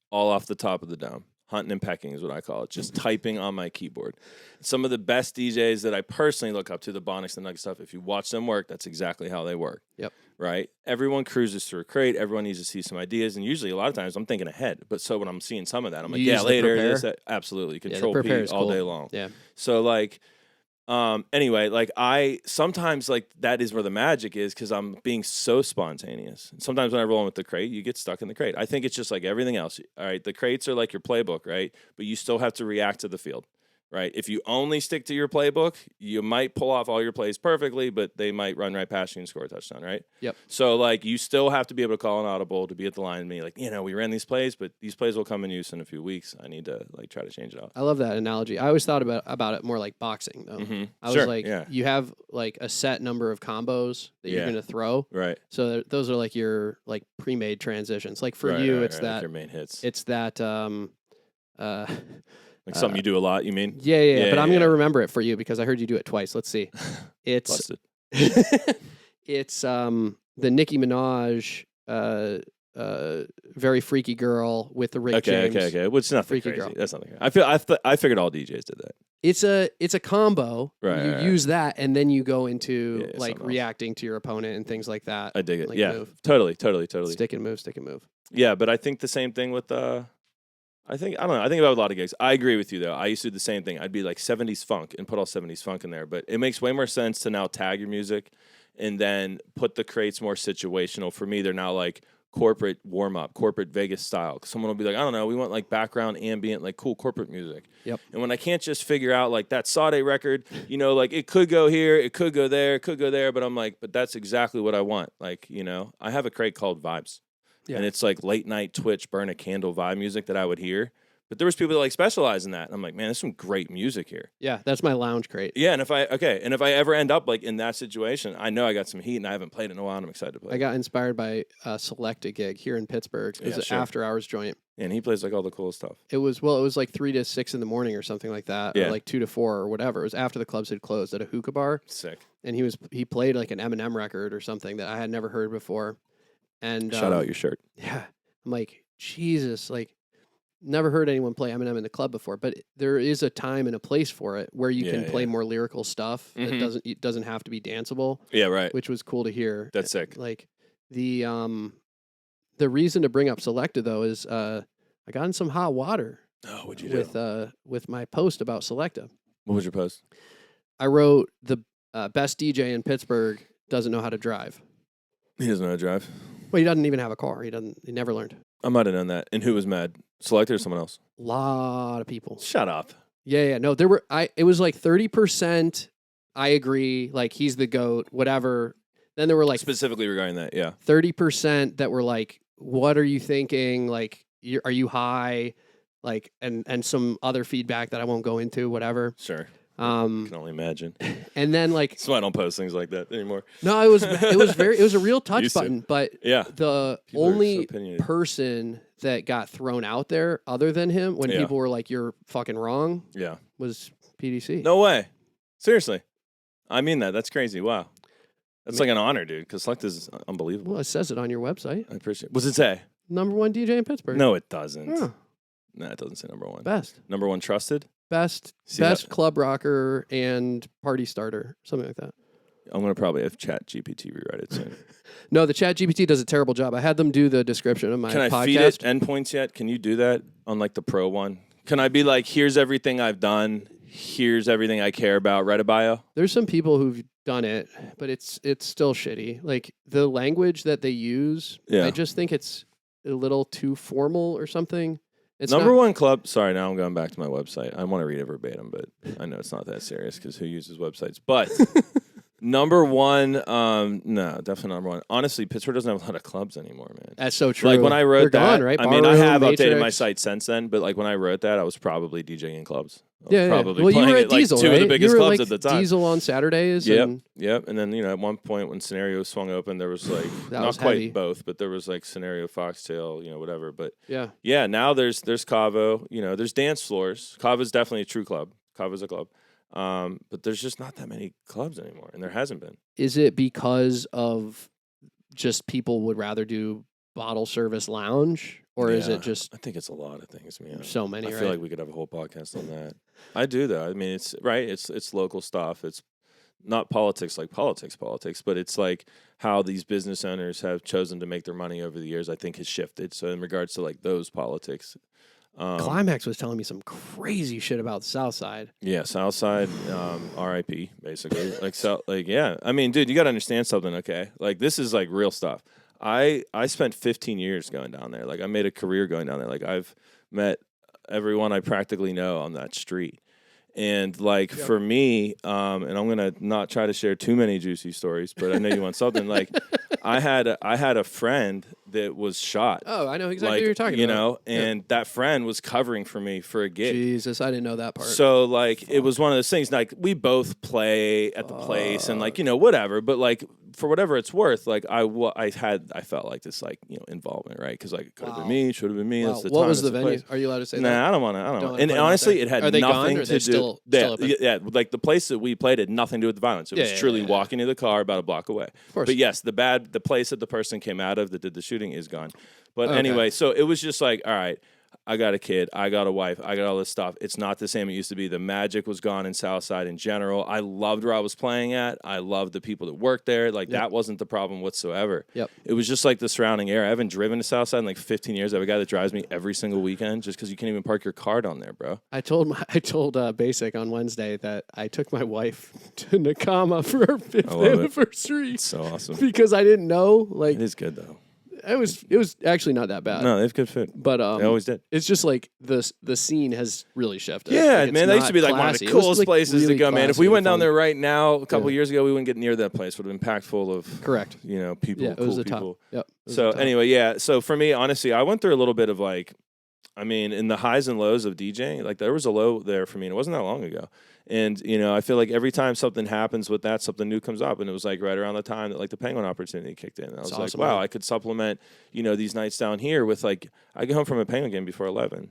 all off the top of the dome. Hunting and pecking is what I call it. Just typing on my keyboard. Some of the best DJs that I personally look up to, the Bonics, the Nugget stuff, if you watch them work, that's exactly how they work. Yep. Right? Everyone cruises through a crate. Everyone needs to see some ideas. And usually, a lot of times, I'm thinking ahead. But so when I'm seeing some of that, I'm like, later. This, that. Absolutely. Control P all day long. Yeah. So, like, anyway, like, I sometimes, like, that is where the magic is because I'm being so spontaneous. Sometimes when I roll in with the crate, you get stuck in the crate. I think it's just like everything else. All right, the crates are like your playbook, right? But you still have to react to the field, right? If you only stick to your playbook, you might pull off all your plays perfectly, but they might run right past you and score a touchdown, right? Yep. So, like, you still have to be able to call an audible to be at the line and be like, you know, we ran these plays, but these plays will come in use in a few weeks. I need to, like, try to change it out. I love that analogy. I always thought about it more like boxing, though. I was like, you have, like, a set number of combos that you're going to throw. Right. So those are, like, your, like, pre-made transitions. Like, for you, it's that. Like your main hits. It's that. Like something you do a lot, you mean? Yeah. But I'm going to remember it for you because I heard you do it twice. Let's see. It's it's the Nicki Minaj very freaky girl with the Rick James. Okay. Well, it's not freaky crazy. girl. That's nothing. I figured all DJs did that. It's a combo. Right. You use that and then you go into like something reacting to your opponent and things like that. I dig it. Like Move. Totally. Stick and move. Yeah, but I think the same thing with I don't know. I think about a lot of gigs. I agree with you, though. I used to do the same thing. I'd be like 70s funk and put all 70s funk in there. But it makes way more sense to now tag your music and then put the crates more situational. For me, they're now like corporate warm up, corporate Vegas style. Someone will be like, I don't know, we want like background ambient, like cool corporate music. Yep. And when I can't just figure out like that Sade record, you know, like it could go here, it could go there, it could go there, but I'm like, but that's exactly what I want. Like, you know, I have a crate called Vibes. Yeah. And it's like late night Twitch, burn a candle vibe music that I would hear. But there was people that like specialize in that. And I'm like, man, there's some great music here. Yeah, that's my lounge crate. Yeah, and if I ever end up like in that situation, I know I got some heat and I haven't played it in a while and I'm excited to play. I got inspired by Select a gig here in Pittsburgh. It was an after hours joint. And he plays like all the cool stuff. It was like 3 to 6 in the morning or something like that. Or like 2 to 4 or whatever. It was after the clubs had closed at a hookah bar. Sick. And he played like an Eminem record or something that I had never heard before. And shout out your shirt. Yeah. I'm like, Jesus, like never heard anyone play Eminem in the club before, but there is a time and a place for it where you can play more lyrical stuff. It doesn't have to be danceable. Yeah, right. Which was cool to hear. That's sick. Like the reason to bring up Selecta though is I got in some hot water. Oh, what'd you do? With my post about Selecta. What was your post? I wrote the best DJ in Pittsburgh doesn't know how to drive. He doesn't know how to drive. Well, he doesn't even have a car. He never learned. I might have known that. And who was mad? Selecta or someone else? A lot of people. Shut up. Yeah. No, it was like 30%. I agree. Like he's the GOAT, whatever. Then there were like specifically regarding that. Yeah. 30% that were like, what are you thinking? Like, are you high? Like, and some other feedback that I won't go into, whatever. Sure. I can only imagine. And then like, so I don't post things like that anymore. No, it was a real touch button, but yeah, the people only person that got thrown out there other than him when people were like, you're fucking wrong. Yeah. Was Petey C. No way. Seriously. I mean that. That's crazy. Wow. That's like an honor, dude, because Select is unbelievable. Well, it says it on your website. I appreciate it. What's it say? #1 DJ in Pittsburgh. No, it doesn't. Oh. No, it doesn't say #1. Best. #1 trusted? Best club rocker and party starter, something like that. I'm going to probably have Chat GPT rewrite it soon. No, the Chat GPT does a terrible job. I had them do the description of my podcast. Can I feed it endpoints yet? Can you do that on like the pro one? Can I be like, here's everything I've done, here's everything I care about, write a bio? There's some people who've done it, but it's still shitty. Like the language that they use, I just think it's a little too formal or something. It's #1 club. Sorry, now I'm going back to my website. I want to read it verbatim, but I know it's not that serious because who uses websites? But #1, no, definitely #1. Honestly, Pittsburgh doesn't have a lot of clubs anymore, man. That's so true. Like when I wrote They're that, gone, right? I mean, I have Matrix. updated my site since then, but like when I wrote that, I was probably DJing in clubs. Probably well, playing you were at at like Diesel, two right? of the biggest you were clubs like at the time. Diesel on Saturdays. Yep. And then at one point when Scenario swung open, there was like not quite heavy. both, but there was like Scenario, Foxtail, whatever. But yeah. Now there's Cavo. There's dance floors. Cavo's definitely a true club. Cavo's a club. But there's just not that many clubs anymore, and there hasn't been. Is it because of just people would rather do bottle service lounge? Or is it just... I think it's a lot of things, man. So many, I feel like we could have a whole podcast on that. I do, though. I mean, it's right. It's local stuff. It's not politics like politics, but it's like how these business owners have chosen to make their money over the years, I think has shifted. So in regards to like those politics... Climax was telling me some crazy shit about Southside. Yeah, Southside, RIP, basically. Yeah. I mean, dude, you got to understand something, okay? Like, this is like real stuff. I spent 15 years going down there. Like, I made a career going down there. Like, I've met everyone I practically know on that street. And like for me, and I'm gonna not try to share too many juicy stories, but I know you want something. Like I had a friend that was shot. Oh, I know exactly what you're talking about. And that friend was covering for me for a gig. Jesus, I didn't know that part. So like it was one of those things. Like we both play at the place, and like whatever. But like for whatever it's worth, like I felt like this involvement, right? Because like it could have been me, should have been me. Wow. That's the what time, was the that's venue? place. Are you allowed to say that? Nah, I don't want to. And honestly, it had nothing to do. Still open? Yeah, like the place that we played had nothing to do with the violence. It was truly walking to the car about a block away. Of course. But yes, the place that the person came out of that did the shooting is gone. But anyway, so it was just like, all right, I got a kid, I got a wife, I got all this stuff. It's not the same it used to be. The magic was gone in Southside in general. I loved where I was playing at. I loved the people that worked there. Like that wasn't the problem whatsoever. Yep. It was just like the surrounding area. I haven't driven to Southside in like 15 years. I have a guy that drives me every single weekend just because you can't even park your car down there, bro. I told Basic on Wednesday that I took my wife to Nakama for her 5th anniversary. It's so awesome. Because I didn't know. Like it is good though. It was actually not that bad. No, they have good food. But they always did. It's just like the scene has really shifted. Yeah, like, man, that used to be like one of the coolest places really to go, man. If we went down fun. there right now, a couple years ago, we wouldn't get near that place. Would have been packed full of correct, people, yeah, cool it was people. Yep. So anyway, yeah. So for me, honestly, I went through a little bit of like, I mean, in the highs and lows of DJing, like there was a low there for me, and it wasn't that long ago. And, I feel like every time something happens with that, something new comes up. And it was like right around the time that like the Penguin opportunity kicked in. And I was like, wow, I could supplement, these nights down here with like, I get home from a Penguin game before 11,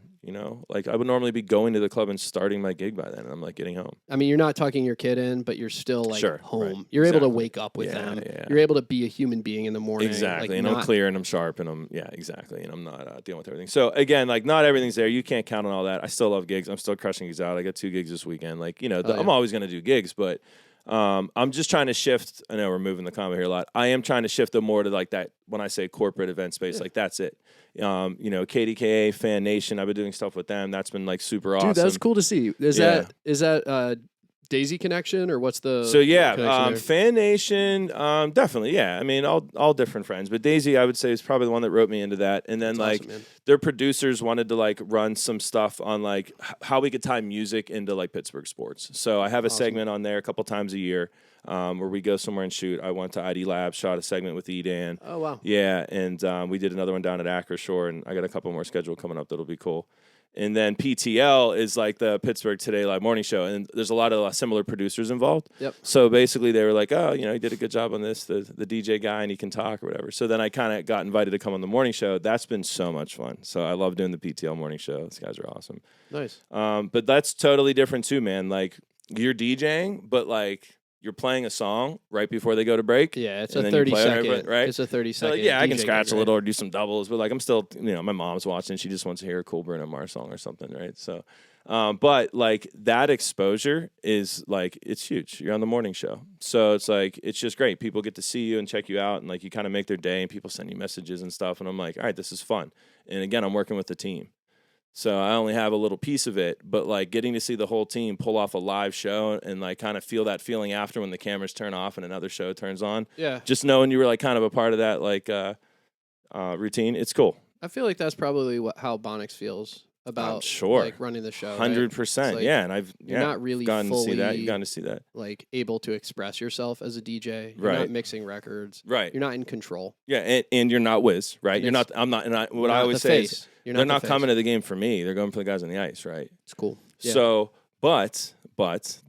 like I would normally be going to the club and starting my gig by then. And I'm like getting home. I mean, you're not tucking your kid in, but you're still like home. Right. You're able to wake up with them. Yeah. You're able to be a human being in the morning. Exactly. Like, and I'm clear and I'm sharp and exactly. And I'm not dealing with everything. So again, like not everything's there. You can't count on all that. I still love gigs. I'm still crushing gigs out. I got 2 gigs this weekend. Like, I'm always going to do gigs, but I'm just trying to shift. I know we're moving the combo here a lot. I am trying to shift them more to like that when I say corporate event space, like that's it. KDKA, Fan Nation, I've been doing stuff with them. That's been like super awesome. Dude, that's cool to see. Is that Daisy connection or what's the Fan Nation, definitely, yeah. I mean, all different friends, but Daisy, I would say, is probably the one that wrote me into that. And then that's awesome, their producers wanted to like run some stuff on like how we could tie music into like Pittsburgh sports. So I have a segment on there a couple times a year where we go somewhere and shoot. I went to ID Labs, shot a segment with Edan. Oh wow, yeah, and we did another one down at Acrashore, and I got a couple more scheduled coming up that'll be cool. And then PTL is like the Pittsburgh Today Live morning show, and there's a lot of similar producers involved. Yep. So basically, they were like, "Oh, he did a good job on this, the DJ guy, and he can talk or whatever." So then I kind of got invited to come on the morning show. That's been so much fun. So I love doing the PTL morning show. These guys are awesome. Nice. But that's totally different too, man. Like you're DJing, but like you're playing a song right before they go to break. Yeah, it's a 30-second, right? It's a 30-second. So, I can DJ scratch gig, a little or do some doubles, but like I'm still, my mom's watching. She just wants to hear a cool Bruno Mars song or something, right? So, but like that exposure is like it's huge. You're on the morning show, so it's like it's just great. People get to see you and check you out, and like you kind of make their day. And people send you messages and stuff, and I'm like, all right, this is fun. And again, I'm working with the team. So I only have a little piece of it, but like getting to see the whole team pull off a live show and like kind of feel that feeling after when the cameras turn off and another show turns on. Yeah. Just knowing you were like kind of a part of that like routine. It's cool. I feel like that's probably how Bonix feels about like running the show. 100%. Like, yeah. And I've not really gotten fully to see that. You've gotten to see that. Like able to express yourself as a DJ. You're not mixing records. Right. You're not in control. Yeah. And you're not Wiz, right? You're not, I'm not, and what I always say is, they're not coming to the game for me. They're going for the guys on the ice, right? It's cool. Yeah. So, but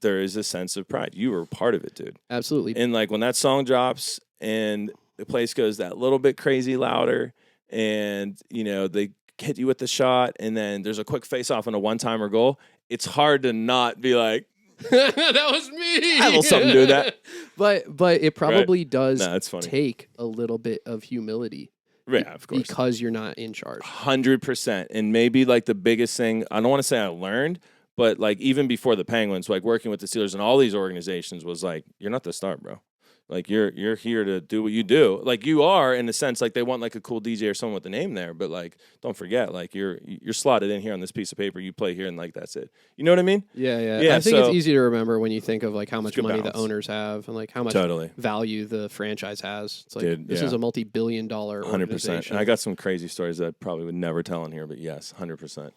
there is a sense of pride. You were part of it, dude. Absolutely. And like when that song drops and the place goes that little bit crazy louder, and they hit you with the shot, and then there's a quick face-off and a one-timer goal. It's hard to not be like, that was me. I have a little something to do with that. But it probably does take a little bit of humility. Yeah, of course. Because you're not in charge. 100%. And maybe like the biggest thing, I don't want to say I learned, but like even before the Penguins, like working with the Steelers and all these organizations was like, you're not the star, bro. Like you're here to do what you do. Like you are in a sense, like they want like a cool DJ or someone with a name there, but like don't forget, like you're slotted in here on this piece of paper. You play here and like that's it. You know what I mean? Yeah. I think it's easy to remember when you think of like how much money the owners have and like how much value the franchise has. It's like this is a multi-billion-dollar organization. 100%. And I got some crazy stories that I probably would never tell in here, but yes, 100%.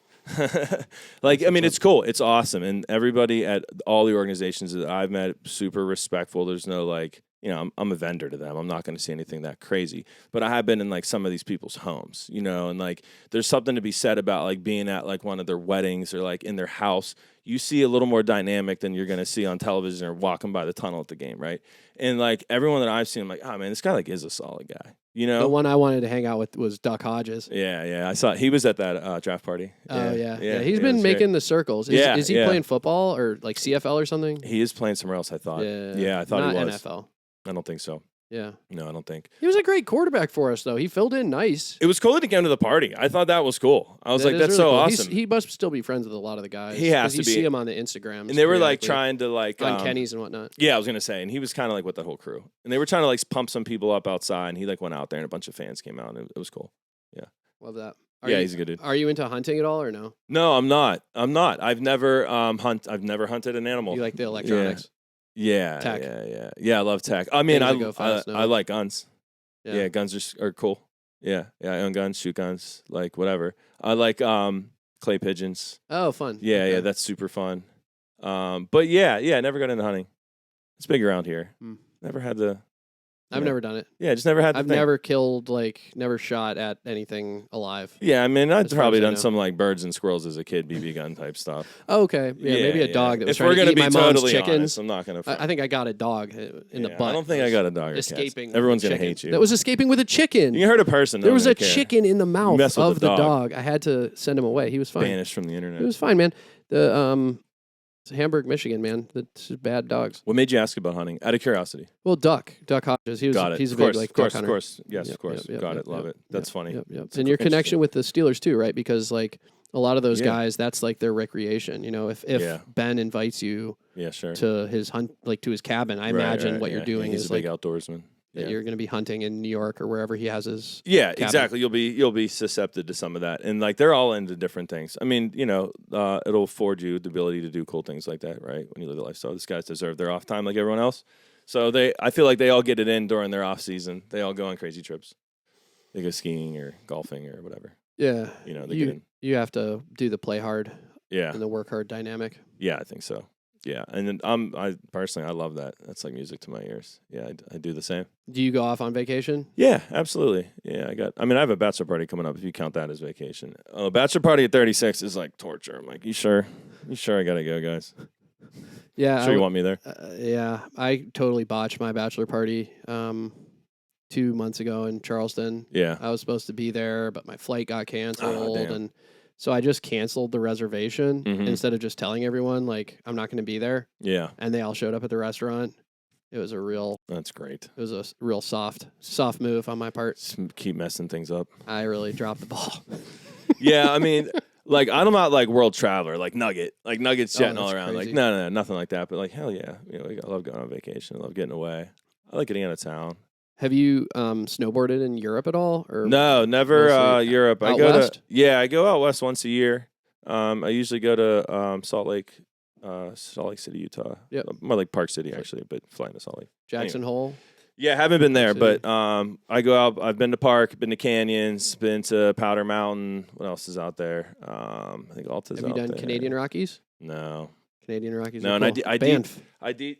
Like I mean, it's cool. It's awesome, and everybody at all the organizations that I've met, super respectful. There's no like. I'm a vendor to them. I'm not going to see anything that crazy. But I have been in like some of these people's homes, and like there's something to be said about like being at like one of their weddings or like in their house. You see a little more dynamic than you're going to see on television or walking by the tunnel at the game, right? And like everyone that I've seen, I'm like, oh man, this guy like is a solid guy. The one I wanted to hang out with was Duck Hodges. Yeah. I saw he was at that draft party. Oh yeah. He's been making the circles. Is he playing football or like CFL or something? He is playing somewhere else. I thought. Yeah, I thought not he was NFL. I don't think so. Yeah. No, I don't think. He was a great quarterback for us, though. He filled in nice. It was cool that he came to the party. I thought that was cool. I was like, that's really so cool. Awesome. He must still be friends with a lot of the guys. He has to be. You see him on the Instagram. And they were like trying to like. On Kenny's and whatnot. Yeah, I was going to say. And he was kind of like with that whole crew. And they were trying to like pump some people up outside. And he like went out there and a bunch of fans came out. And it was cool. Yeah. Love that. He's a good dude. Are you into hunting at all or no? No, I'm not. I've never I've never hunted an animal. You like the electronics? Yeah, tech. Yeah, I love tech. I mean, I fast, like guns. Yeah, guns are cool. Yeah, I own guns, shoot guns, like whatever. I like clay pigeons. Oh, fun. Yeah, okay. Yeah, that's super fun. But yeah, never got into hunting. It's big around here. Never had the. I've never done it. Yeah, just never had. I've never killed, never shot at anything alive. Yeah, I mean, I'd probably done some like birds and squirrels as a kid, BB gun type stuff. Oh, okay, yeah, maybe a dog that was trying to eat my mom's chickens. Honest, I'm not gonna. I think I got a dog in the butt. I don't think I got a dog. Escaping. Everyone's gonna hate you. That was escaping with a chicken. You hurt a person. There was a chicken in the mouth of the dog. I had to send him away. He was fine. Banished from the internet. It was fine, man. It's Hamburg, Michigan, man. That's bad dogs. What made you ask about hunting? Out of curiosity. Well, Duck Hodges. He's a big duck hunter. Of course. Yes, of course. Got it. Love it. That's funny. Yep. And your connection with the Steelers too, right? Because a lot of those guys, that's like their recreation. You know, if Ben invites you to his hunt, to his cabin, I imagine what you're doing is a big outdoorsman. That you're going to be hunting in New York or wherever he has his cabin. Exactly. You'll be susceptible to some of that, and they're all into different things. I mean, it'll afford you the ability to do cool things like that, right? When you live the lifestyle, these guys deserve their off time like everyone else. So I feel like they all get it in during their off season. They all go on crazy trips. They go skiing or golfing or whatever. Yeah, they get in. You have to do the play hard, and the work hard dynamic. Yeah, I think so. Yeah, and then I personally love that. That's like music to my ears. Yeah, I do the same. Do you go off on vacation? Yeah, absolutely. Yeah, I have a bachelor party coming up if you count that as vacation. A bachelor party at 36 is like torture. I'm like, you sure? I gotta go, guys? Yeah, sure you want me there? Yeah, I totally botched my bachelor party 2 months ago in Charleston. Yeah, I was supposed to be there, but my flight got canceled and. So I just canceled the reservation instead of just telling everyone I'm not going to be there. Yeah. And they all showed up at the restaurant. It was That's great. It was a real soft move on my part. Just keep messing things up. I really dropped the ball. Yeah, I mean, I'm not like world traveler, like Nugget. Like Nugget's jetting all around. Crazy. No, nothing like that. But hell yeah. I love going on vacation. I love getting away. I like getting out of town. Have you snowboarded in Europe at all? Or no, never Europe. I go I go out west once a year. I usually go to Salt Lake City, Utah. Yeah, more like Park City actually, but flying to Salt Lake. Jackson Hole. Yeah, I haven't been there, but I go out. I've been to Park, been to canyons, been to Powder Mountain. What else is out there? I think Alta's out there. Have you done Canadian Rockies? No. Canadian Rockies. No, and Banff.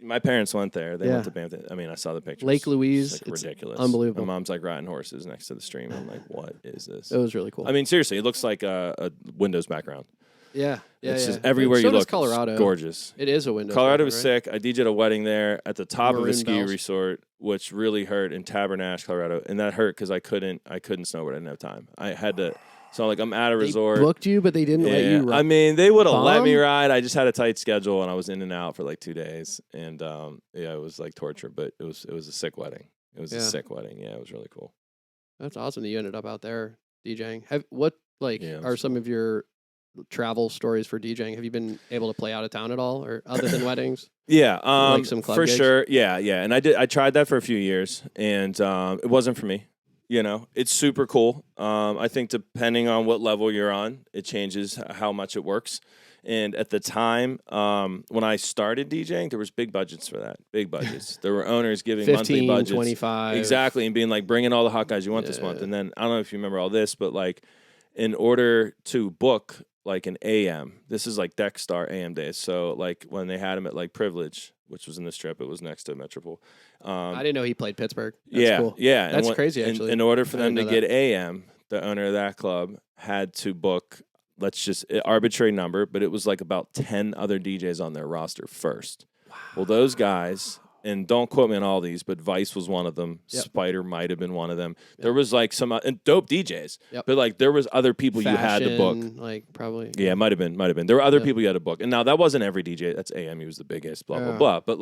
My parents went there. They went to Banff. I mean, I saw the pictures. Lake Louise. It's ridiculous. Unbelievable. My mom's riding horses next to the stream. I'm like, what is this? It was really cool. I mean, seriously, it looks like a Windows background. Yeah. It's just everywhere you look. Colorado. It's gorgeous. It is a Windows. Colorado was sick. I DJed a wedding there at the top of a ski resort, which really hurt in Tabernash, Colorado, and that hurt because I couldn't snowboard. I didn't have time. I had to. So I'm at a resort. They booked you, but they didn't let you ride. I mean, they would have let me ride. I just had a tight schedule, and I was in and out for 2 days. And it was like torture, but it was a sick wedding. It was a sick wedding. Yeah, it was really cool. That's awesome that you ended up out there DJing. Are some of your travel stories for DJing? Have you been able to play out of town at all, or other than weddings? Yeah, some club for gigs? sure. Yeah, and I tried that for a few years, and it wasn't for me. It's super cool. I think depending on what level you're on, it changes how much it works. And at the time, when I started DJing, there was big budgets for that. Big budgets. There were owners giving 15, monthly budgets. 25. Exactly, and being like, bring in all the hot guys you want this month. And then, I don't know if you remember all this, but in order to book an AM, this is like Deckstar AM days. So when they had him at Privilege, which was in the Strip, it was next to Metropole. I didn't know he played Pittsburgh. That's cool. Yeah. That's crazy, actually. In order for them to get AM, the owner of that club had to book, arbitrary number, but it was about 10 other DJs on their roster first. Wow. Well, those guys, and don't quote me on all these, but Vice was one of them. Yep. Spider might have been one of them. Yep. There was some and dope DJs, but there was other people you had to book. Probably. Yeah, might have been. There were other people you had to book, and now that wasn't every DJ. That's AM. He was the biggest. Blah blah blah. But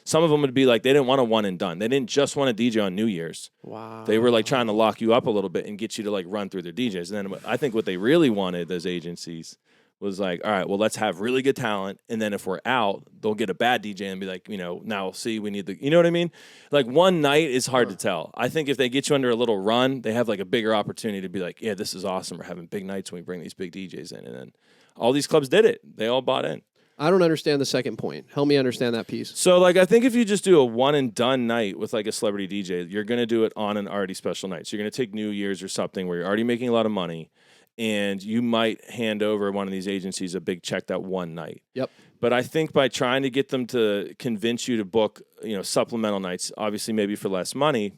some of them would be they didn't want a one and done. They didn't just want to DJ on New Year's. Wow. They were trying to lock you up a little bit and get you to run through their DJs. And then I think what they really wanted, those agencies, was all right, well, let's have really good talent, and then if we're out, they'll get a bad DJ and be now see, we need you know what I mean? One night is hard to tell. I think if they get you under a little run, they have a bigger opportunity to be yeah, this is awesome. We're having big nights when we bring these big DJs in, and then all these clubs did it. They all bought in. I don't understand the second point. Help me understand that piece. So, like, I think if you just do a one and done night with like a celebrity DJ, you're going to do it on an already special night. So you're going to take New Year's or something where you're already making a lot of money, and you might hand over one of these agencies a big check that one night. Yep. But I think by trying to get them to convince you to book, supplemental nights, obviously maybe for less money,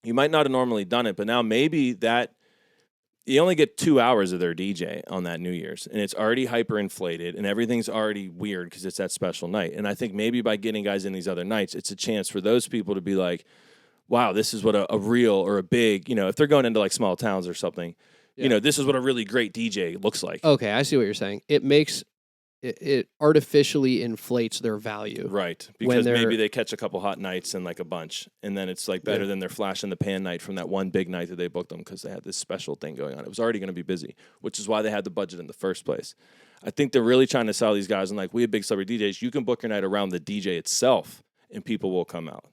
you might not have normally done it, but now maybe that you only get 2 hours of their DJ on that New Year's, and it's already hyperinflated, and everything's already weird because it's that special night. And I think maybe by getting guys in these other nights, it's a chance for those people to be like, wow, this is what a real or a big, if they're going into like small towns or something, this is what a really great DJ looks like. Okay, I see what you're saying. It makes it artificially inflates their value. Right, because maybe they catch a couple hot nights and like a bunch, and then it's like better than their flash in the pan night from that one big night that they booked them because they had this special thing going on. It was already going to be busy, which is why they had the budget in the first place. I think they're really trying to sell these guys, and like, we have big celebrity DJs. You can book your night around the DJ itself, and people will come out.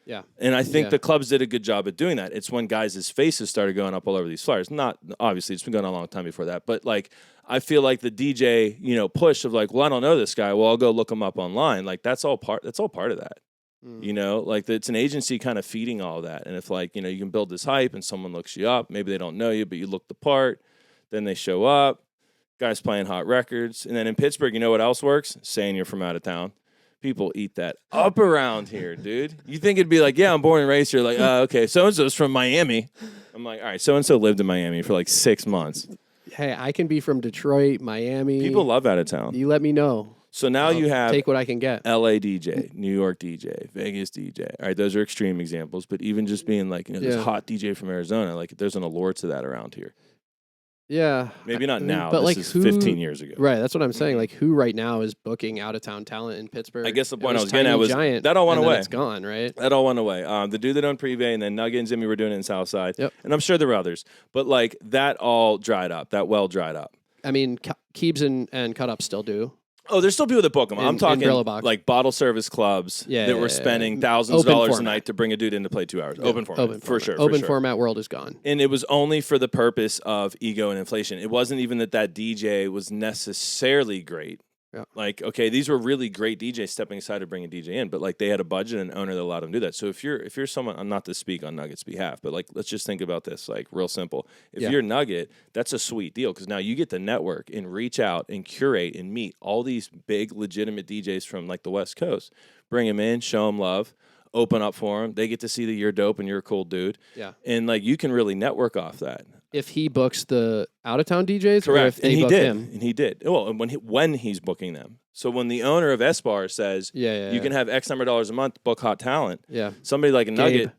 Yeah. And I think the clubs did a good job at doing that. It's when guys' faces started going up all over these flyers. Not, obviously, it's been going on a long time before that. But, like, I feel like the DJ, push of like, well, I don't know this guy. Well, I'll go look him up online. Like, that's all part of that. Like, it's an agency kind of feeding all of that. And if, like, you can build this hype and someone looks you up, maybe they don't know you, but you look the part, then they show up, guys playing hot records. And then in Pittsburgh, you know what else works? Saying you're from out of town. People eat that up around here, dude. You think it'd be like, yeah, I'm born and raised here. Like, okay, so-and-so's from Miami. I'm like, all right, so-and-so lived in Miami for like 6 months. Hey, I can be from Detroit, Miami. People love out of town. You let me know. So now you have take what I can get. LA DJ, New York DJ, Vegas DJ. All right, those are extreme examples. But even just being like, this hot DJ from Arizona, like there's an allure to that around here. Yeah. Maybe not now, but this is 15 years ago. Right, that's what I'm saying. Like, who right now is booking out-of-town talent in Pittsburgh? I guess the point I was getting at was Giant, that all went away. It's gone, right? That all went away. The dude that owned Privé and then Nugget and Zimmy were doing it in Southside. Yep. And I'm sure there were others. But, like, that all dried up. That well dried up. I mean, Keebs and Cut Up still do. Oh, there's still people that book them. I'm talking like bottle service clubs that were spending thousands of dollars a night to bring a dude in to play 2 hours. Open format, for sure. Open format world is gone. And it was only for the purpose of ego and inflation. It wasn't even that DJ was necessarily great. Yeah. Like, okay, these were really great DJs stepping aside to bring a DJ in, but like they had a budget and an owner that allowed them to do that. So if you're someone, I'm not to speak on Nugget's behalf, but like let's just think about this, like real simple. If you're Nugget, that's a sweet deal because now you get to network and reach out and curate and meet all these big legitimate DJs from like the West Coast. Bring them in, show them love, open up for them. They get to see that you're dope and you're a cool dude. Yeah, and like you can really network off that. If he books the out-of-town DJs, correct, or if they book him. And he did. Well, when he's booking them. So when the owner of S-Bar says, you can have X number of dollars a month, book hot talent. Yeah. Somebody like a Nugget,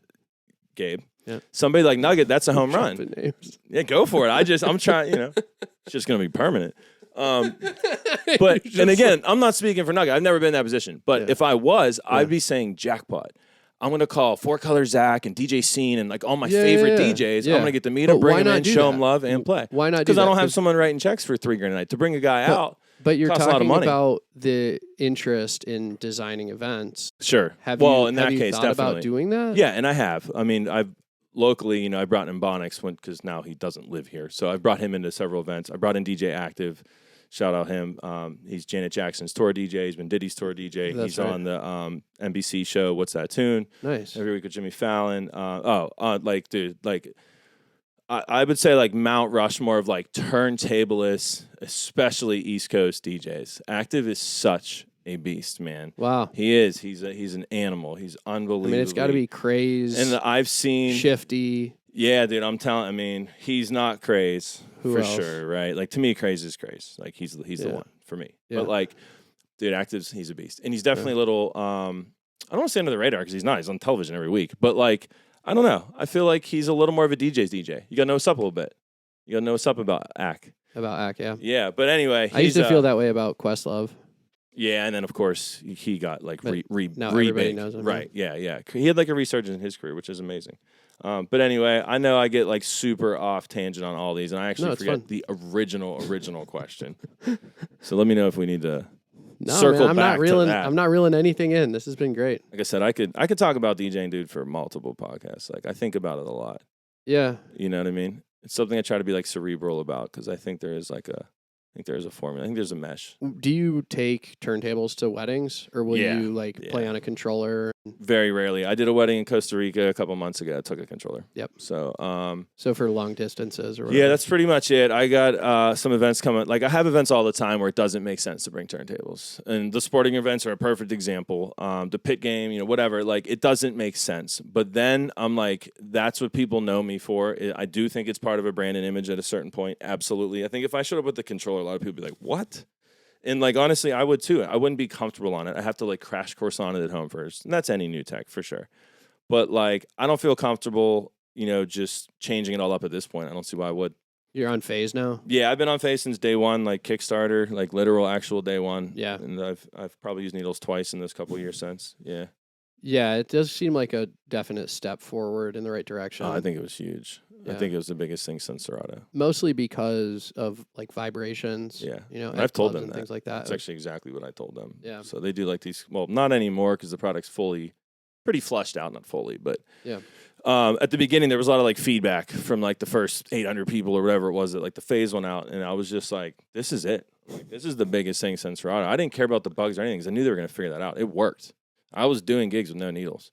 Gabe. Yeah. Somebody like Nugget, that's a home run. Names. Yeah, go for it. I'm trying. It's just gonna be permanent. But and again, I'm not speaking for Nugget. I've never been in that position. But if I was, I'd be saying jackpot. I'm going to call Four Color Zach and DJ Scene and like all my favorite DJs. I'm going to get to meet them, bring them in, show them love, and play. Why not? Because I don't have someone writing checks for $3,000 a night to bring a guy out. But you're talking about the interest in designing events. Sure. Have in that case, thought definitely about doing that? Yeah, and I have. I mean, I've locally, I brought in Bonix because now he doesn't live here. So I brought him into several events. I brought in DJ Active. Shout out him. He's Janet Jackson's tour DJ. He's been Diddy's tour DJ. He's on the NBC show, What's That Tune? Nice. Every week with Jimmy Fallon. Dude, I would say like Mount Rushmore of like turntablists, especially East Coast DJs. Active is such a beast, man. Wow. He is. He's an animal. He's unbelievable. I mean, it's got to be crazy. And I've seen... Shifty. Yeah, dude, he's not craze. Who for else? Sure, right? Like to me, craze is craze. Like he's the one for me. Yeah. But like, dude, Active's he's a beast, and he's definitely a little. I don't want to say under the radar because he's not. He's on television every week. But like, I don't know. I feel like he's a little more of a DJ's DJ. You got to know what's up a little bit. You got to know what's up about Ack. About Ack, yeah. Yeah, but anyway, I used to feel that way about Questlove. Yeah, and then of course he got like now everybody knows him. Right? Yeah. He had like a resurgence in his career, which is amazing. But anyway, I know I get like super off tangent on all these, and I actually forget the original question. So let me know if we need to circle back to that. I'm not reeling anything in. This has been great. Like I said, I could talk about DJing, dude, for multiple podcasts. Like I think about it a lot. Yeah. You know what I mean? It's something I try to be like cerebral about because I think there is like a I think there's a formula. I think there's a mesh. Do you take turntables to weddings, or will you play on a controller? Very rarely. I did a wedding in Costa Rica a couple months ago. I took a controller. Yep. So, so for long distances or whatever. Yeah, that's pretty much it. I got some events coming. Like I have events all the time where it doesn't make sense to bring turntables, and the sporting events are a perfect example. The pit game, whatever. Like it doesn't make sense. But then I'm like, that's what people know me for. I do think it's part of a brand and image at a certain point. Absolutely. I think if I showed up with the controller, a lot of people would be like, what? And like honestly, I would too. I wouldn't be comfortable on it. I have to like crash course on it at home first. And that's any new tech for sure. But like I don't feel comfortable, just changing it all up at this point. I don't see why I would. You're on Phase now? Yeah, I've been on Phase since day one, like Kickstarter, like literal actual day one. Yeah. And I've probably used needles twice in this couple of years since. Yeah. Yeah, it does seem like a definite step forward in the right direction. I think it was huge. Yeah. I think it was the biggest thing since Serato. Mostly because of like vibrations. Yeah. And I've told them that. Things like that. That's actually exactly what I told them. Yeah. So they do like these, well, not anymore because the product's pretty flushed out, not fully, but yeah. At the beginning, there was a lot of like feedback from like the first 800 people or whatever it was that like the Phase went out, and I was just like, this is it. Like, this is the biggest thing since Serato. I didn't care about the bugs or anything because I knew they were going to figure that out. It worked. I was doing gigs with no needles,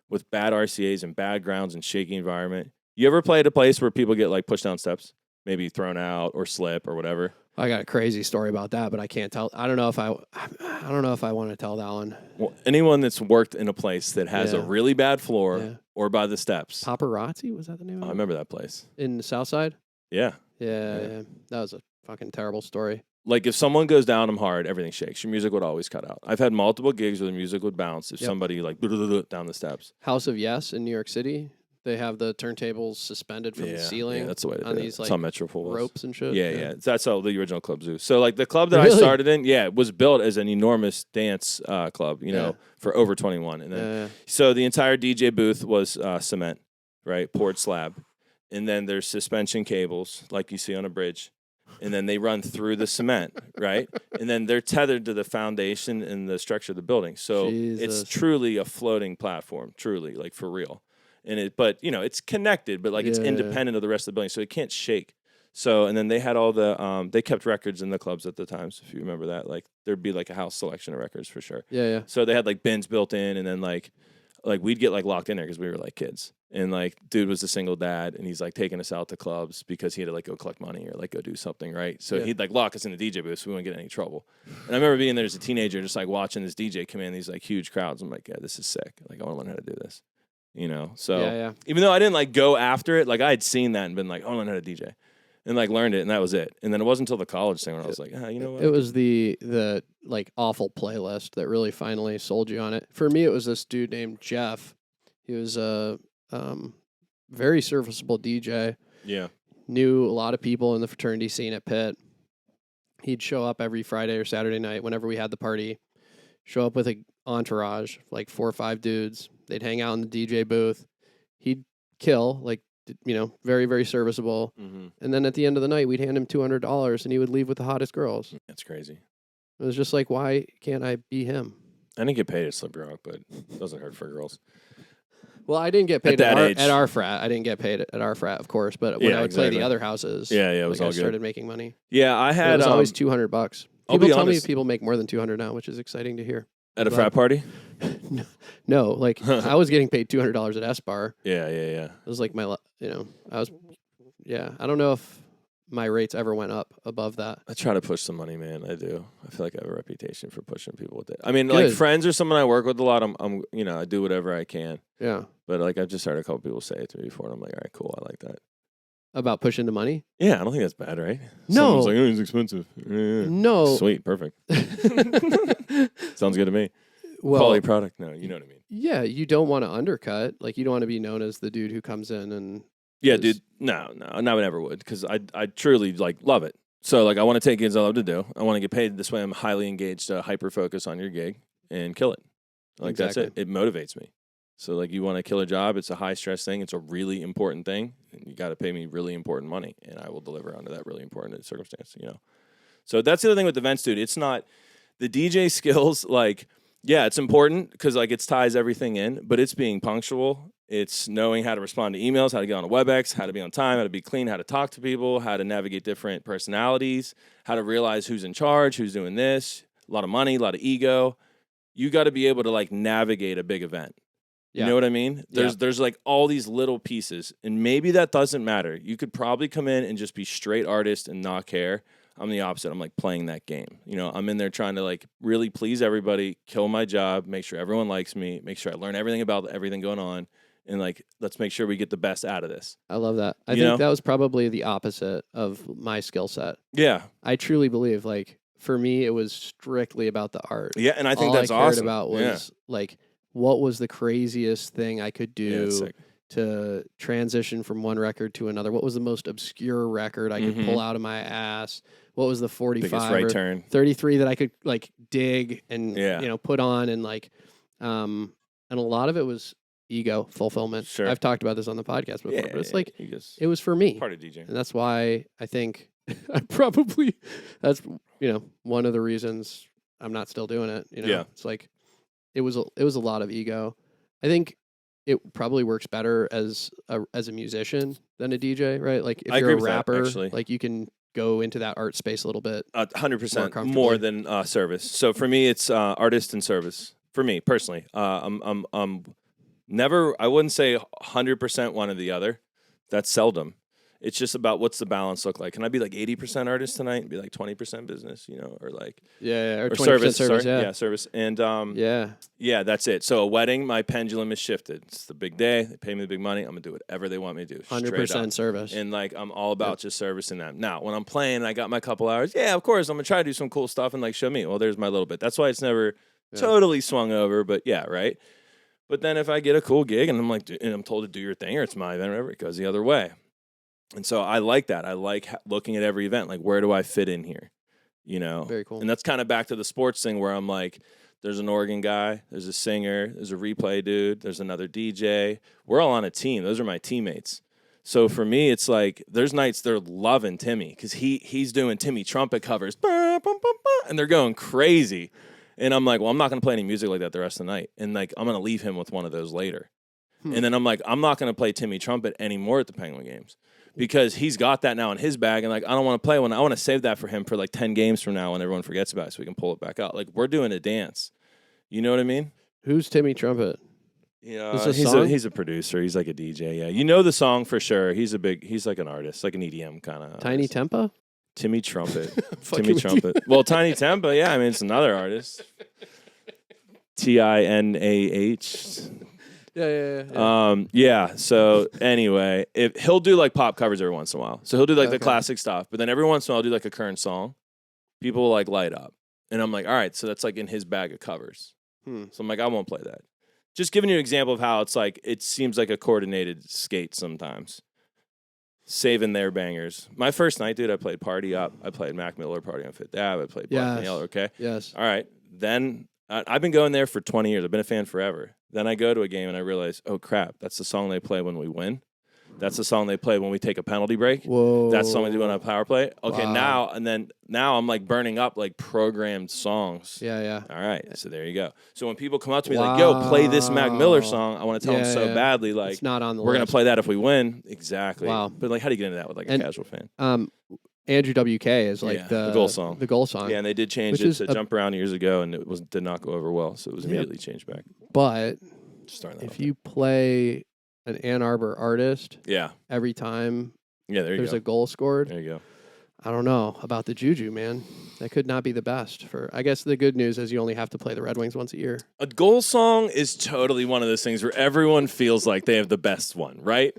with bad RCAs and bad grounds and shaky environment. You ever play at a place where people get like pushed down steps, maybe thrown out or slip or whatever? I got a crazy story about that, but I can't tell. I don't know if I want to tell that one. Well, anyone that's worked in a place that has a really bad floor or by the steps. Paparazzi, was that the name of it? I remember that place. In the Southside? Yeah. Yeah. That was a fucking terrible story. Like if someone goes down them hard, everything shakes. Your music would always cut out. I've had multiple gigs where the music would bounce if somebody like down the steps. House of Yes in New York City. They have the turntables suspended from the ceiling. Yeah, that's the way to do on it. these like on Metropole ropes and shit. Yeah. That's how the original Club Zoo. So like the club that I started in, it was built as an enormous dance club, for over 21. And then so the entire DJ booth was cement, right? Poured slab. And then there's suspension cables like you see on a bridge. And then they run through the cement, right? And then they're tethered to the foundation and the structure of the building. So it's truly a floating platform, truly, like for real. But it's connected, but like it's independent of the rest of the building, so it can't shake. So, and then they had all the, they kept records in the clubs at the times, if you remember that. Like there'd be like a house selection of records for sure. Yeah. So they had like bins built in, and then like we'd get like locked in there because we were like kids. And like dude was a single dad, and he's like taking us out to clubs because he had to like go collect money or like go do something, right? So he'd like lock us in the DJ booth so we wouldn't get in any trouble. And I remember being there as a teenager, just like watching this DJ come in these like huge crowds. I'm like, yeah, this is sick. Like I want to learn how to do this. So even though I didn't like go after it, like I had seen that and been like, I want to learn how to DJ, and like learned it, and that was it. And then it wasn't until the college thing when I was like, you know what? It was the like awful playlist that really finally sold you on it. For me, it was this dude named Jeff. He was a very serviceable DJ. Yeah, knew a lot of people in the fraternity scene at Pitt. He'd show up every Friday or Saturday night whenever we had the party. Show up with an entourage, like 4 or 5 dudes. They'd hang out in the DJ booth. He'd kill, like, very, very serviceable. Mm-hmm. And then at the end of the night, we'd hand him $200 and he would leave with the hottest girls. That's crazy. It was just like, why can't I be him? I didn't get paid at Slippery Rock, but it doesn't hurt for girls. Well, I didn't get paid at our frat. I didn't get paid at our frat, of course. But when I would play the other houses, it was all I good. started making money. Yeah, I had. It was always $200. People tell me people make more than $200 now, which is exciting to hear. At a frat party? No, like I was getting paid $200 at S Bar. Yeah. It was like I don't know if my rates ever went up above that. I try to push some money, man. I do. I feel like I have a reputation for pushing people with it. I mean, like friends or someone I work with a lot. I'm I do whatever I can. Yeah. But like I've just heard a couple people say it to me before, and I'm like, all right, cool, I like that. About pushing the money? Yeah, I don't think that's bad, right? No. Someone's like, it's expensive. Yeah. No. Sweet, perfect. Sounds good to me. Well, quality product. No, you know what I mean. Yeah, you don't want to undercut. Like you don't want to be known as the dude who comes in and. Yeah, dude. No, I never would because I truly like love it. So like I want to take gigs I love to do. I want to get paid this way. I'm highly engaged, hyper focus on your gig and kill it. Like that's it. It motivates me. So like you want to kill a job. It's a high stress thing. It's a really important thing. And you got to pay me really important money, and I will deliver under that really important circumstance. So that's the other thing with events, dude. It's not the DJ skills. Like yeah, it's important because like it ties everything in, but it's being punctual It's knowing how to respond to emails, how to get on a WebEx, how to be on time, how to be clean, how to talk to people, how to navigate different personalities, how to realize who's in charge, who's doing this. A lot of money, a lot of ego. You got to be able to like navigate a big event. You know what I mean? There's like all these little pieces, and maybe that doesn't matter. You could probably come in and just be straight artist and not care. I'm the opposite. I'm like playing that game. You know, I'm in there trying to like really please everybody, kill my job, make sure everyone likes me, make sure I learn everything about everything going on, and like let's make sure we get the best out of this. I love that. I think that was probably the opposite of my skill set. Yeah. I truly believe like for me it was strictly about the art. Yeah, and I think All that's I cared awesome. about was like what was the craziest thing I could do to transition from one record to another? What was the most obscure record I could pull out of my ass? What was the 45 right or turn. 33 that I could like dig and put on and like and a lot of it was ego fulfillment. Sure. I've talked about this on the podcast before, but it's like Ego's it was for me. part of DJing. And that's why I think I probably that's one of the reasons I'm not still doing it. It's like it was a lot of ego. I think it probably works better as a musician than a DJ, right? Like if you're a rapper, like you can go into that art space a little bit. 100% more than service. So for me, it's artist and service. For me personally, I'm never. I wouldn't say 100% one or the other. That's seldom. It's just about what's the balance look like. Can I be like 80% artist tonight and be like 20% business, or like or 20% service, service, and that's it. So a wedding, my pendulum is shifted. It's the big day. They pay me the big money. I'm gonna do whatever they want me to do. 100% service, and like I'm all about just servicing them. Now, when I'm playing, I got my couple hours. Yeah, of course, I'm gonna try to do some cool stuff and like show me. Well, there's my little bit. That's why it's never totally swung over. But yeah, right. But then if I get a cool gig and I'm like, and I'm told to do your thing or it's my event or whatever, it goes the other way. And so I like that. I like looking at every event. Like, where do I fit in here? Very cool. And that's kind of back to the sports thing where I'm like, there's an organ guy, there's a singer, there's a replay dude, there's another DJ. We're all on a team. Those are my teammates. So for me, it's like there's nights they're loving Timmy because he's doing Timmy trumpet covers, and they're going crazy. And I'm like, well, I'm not going to play any music like that the rest of the night. And like, I'm going to leave him with one of those later. And then I'm like, I'm not going to play Timmy trumpet anymore at the Penguin games. Because he's got that now in his bag, and like I don't want to play one. I want to save that for him for like 10 games from now when everyone forgets about it, so we can pull it back out. Like we're doing a dance, you know what I mean? Who's Timmy Trumpet? Yeah, he's a producer. He's like a DJ. Yeah, you know the song for sure. He's like an artist, like an EDM kind of. Tiny Tempa? Timmy Trumpet. Timmy Trumpet. Well, Tiny Tempa. Yeah, I mean it's another artist. TINAH. Yeah. So anyway, if he'll do like pop covers every once in a while, so he'll do like the classic stuff, but then every once in a while I'll do like a current song. People will like light up, and I'm like, all right, so that's like in his bag of covers. So I'm like, I won't play that. Just giving you an example of how it's like it seems like a coordinated skate sometimes. Saving their bangers. My first night, dude, I played Party Up. I played Mac Miller, Party on Fifth Ave. I played Black Yellow. Okay. Yes. All right. Then I've been going there for 20 years. I've been a fan forever. Then I go to a game and I realize, oh crap, that's the song they play when we win. That's the song they play when we take a penalty break. Whoa. That's the song we do on a power play. Okay, Wow. now I'm like burning up like programmed songs. Yeah. All right, so there you go. So when people come up to me like, yo, play this Mac Miller song, I want to tell them so badly, like, it's not on the we're list. going to play that if we win. Exactly. Wow. But like, how do you get into that with like a casual fan? Andrew WK is like the goal song. The goal song. Yeah, and they did change it to Jump Around years ago, and it did not go over well, so it was immediately changed back. But if you play an Ann Arbor artist, every time there's a goal scored, there you go. I don't know about the juju, man. That could not be the best. I guess the good news is you only have to play the Red Wings once a year. A goal song is totally one of those things where everyone feels like they have the best one, right?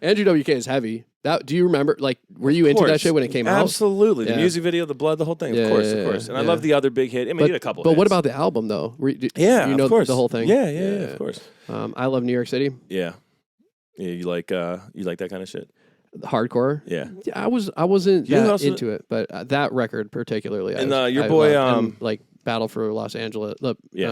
Andrew WK is heavy. Do you remember? Like, were you into that shit when it came out? Absolutely. The music video, the blood, the whole thing. Of course. And I love the other big hit. I mean, he did a couple. But what about the album though? You know of course. The whole thing. Yeah, of course. I love New York City. Yeah. You like that kind of shit. Hardcore. Yeah. I wasn't that into it, but that record particularly. And your boy, like Battle for Los Angeles. You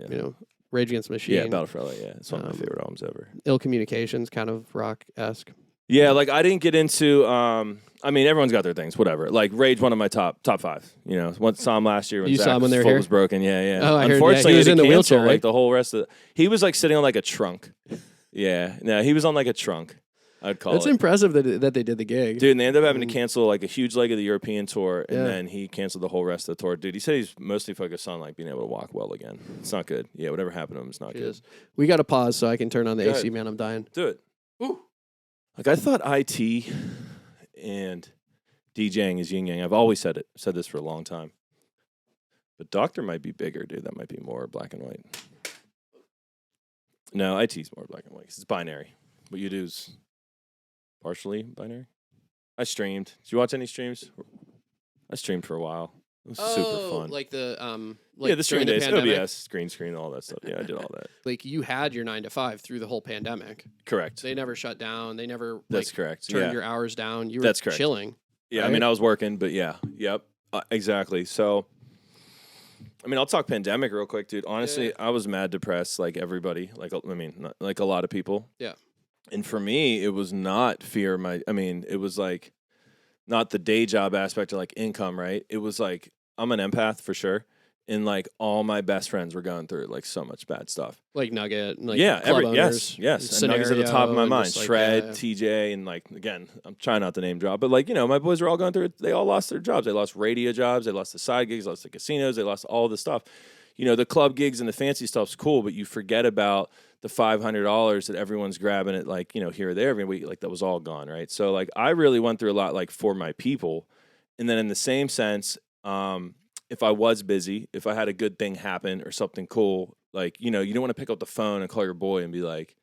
know, Rage Against the Machine. Yeah, Battle for LA. Yeah, it's one of my favorite albums ever. Ill Communications, kind of rock-esque. Yeah, like I didn't get into. I mean, everyone's got their things. Whatever. Like Rage, one of my top 5. You know, once saw him last year when saw him when they were foot here? was broken. Yeah. Oh, I Unfortunately, heard, he was in the wheelchair. Like the whole rest of he was like sitting on like a trunk. Yeah. No, he was on like a trunk, I'd call It's it. impressive that they did the gig. Dude, and they ended up having to cancel like a huge leg of the European tour, and Yeah. then he canceled the whole rest of the tour. Dude, he said he's mostly focused on like being able to walk well again. It's not good. Yeah, whatever happened to him is not good. We got to pause so I can turn on the Go AC, ahead. man. I'm dying. Do it. Ooh. Like I thought IT and DJing is yin yang. I've always said this for a long time. But Doctor might be bigger, dude. That might be more black and white. No, IT's more black and white 'cause it's binary. What you do is partially binary. I streamed. Did you watch any streams? I streamed for a while. It was super fun. Like the the stream during days, pandemic? OBS, green screen, all that stuff. Yeah, I did all that. Like you had your 9 to 5 through the whole pandemic. Correct. They never shut down. They never That's correct. turned Yeah. your hours down. You were That's correct. chilling. Yeah, right? I mean, I was working, but yeah. Yep. Exactly. So, I mean, I'll talk pandemic real quick, dude. Honestly, I was mad depressed like everybody. Like, I mean, not, like a lot of people. Yeah. And for me, it was not fear. It was like not the day job aspect of like income, right? It was like, I'm an empath for sure. And like all my best friends were going through like so much bad stuff. Like Nugget, like yeah, club owners, yes. And Nugget's at the top of my mind. like, Shred, TJ, and like again, I'm trying not to name drop, but like my boys were all going through it. They all lost their jobs. They lost radio jobs. They lost the side gigs. Lost the casinos. They lost all the stuff. The club gigs and the fancy stuff's cool, but you forget about the $500 that everyone's grabbing at like here or there every week. Like that was all gone, right? So like I really went through a lot like for my people, and then in the same sense. If I was busy, if I had a good thing happen or something cool, like, you don't want to pick up the phone and call your boy and be like,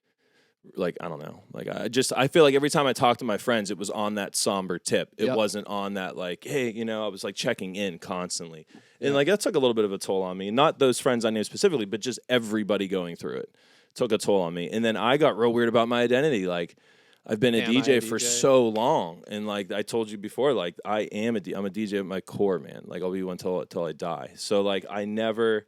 I don't know. Like, I feel like every time I talked to my friends, it was on that somber tip. It wasn't on that, like, hey, I was like checking in constantly. And like, that took a little bit of a toll on me. Not those friends I knew specifically, but just everybody going through it took a toll on me. And then I got real weird about my identity. Like, I've been a DJ for so long, and like I told you before, like I'm a DJ at my core, man. Like I'll be one till I die. So like I never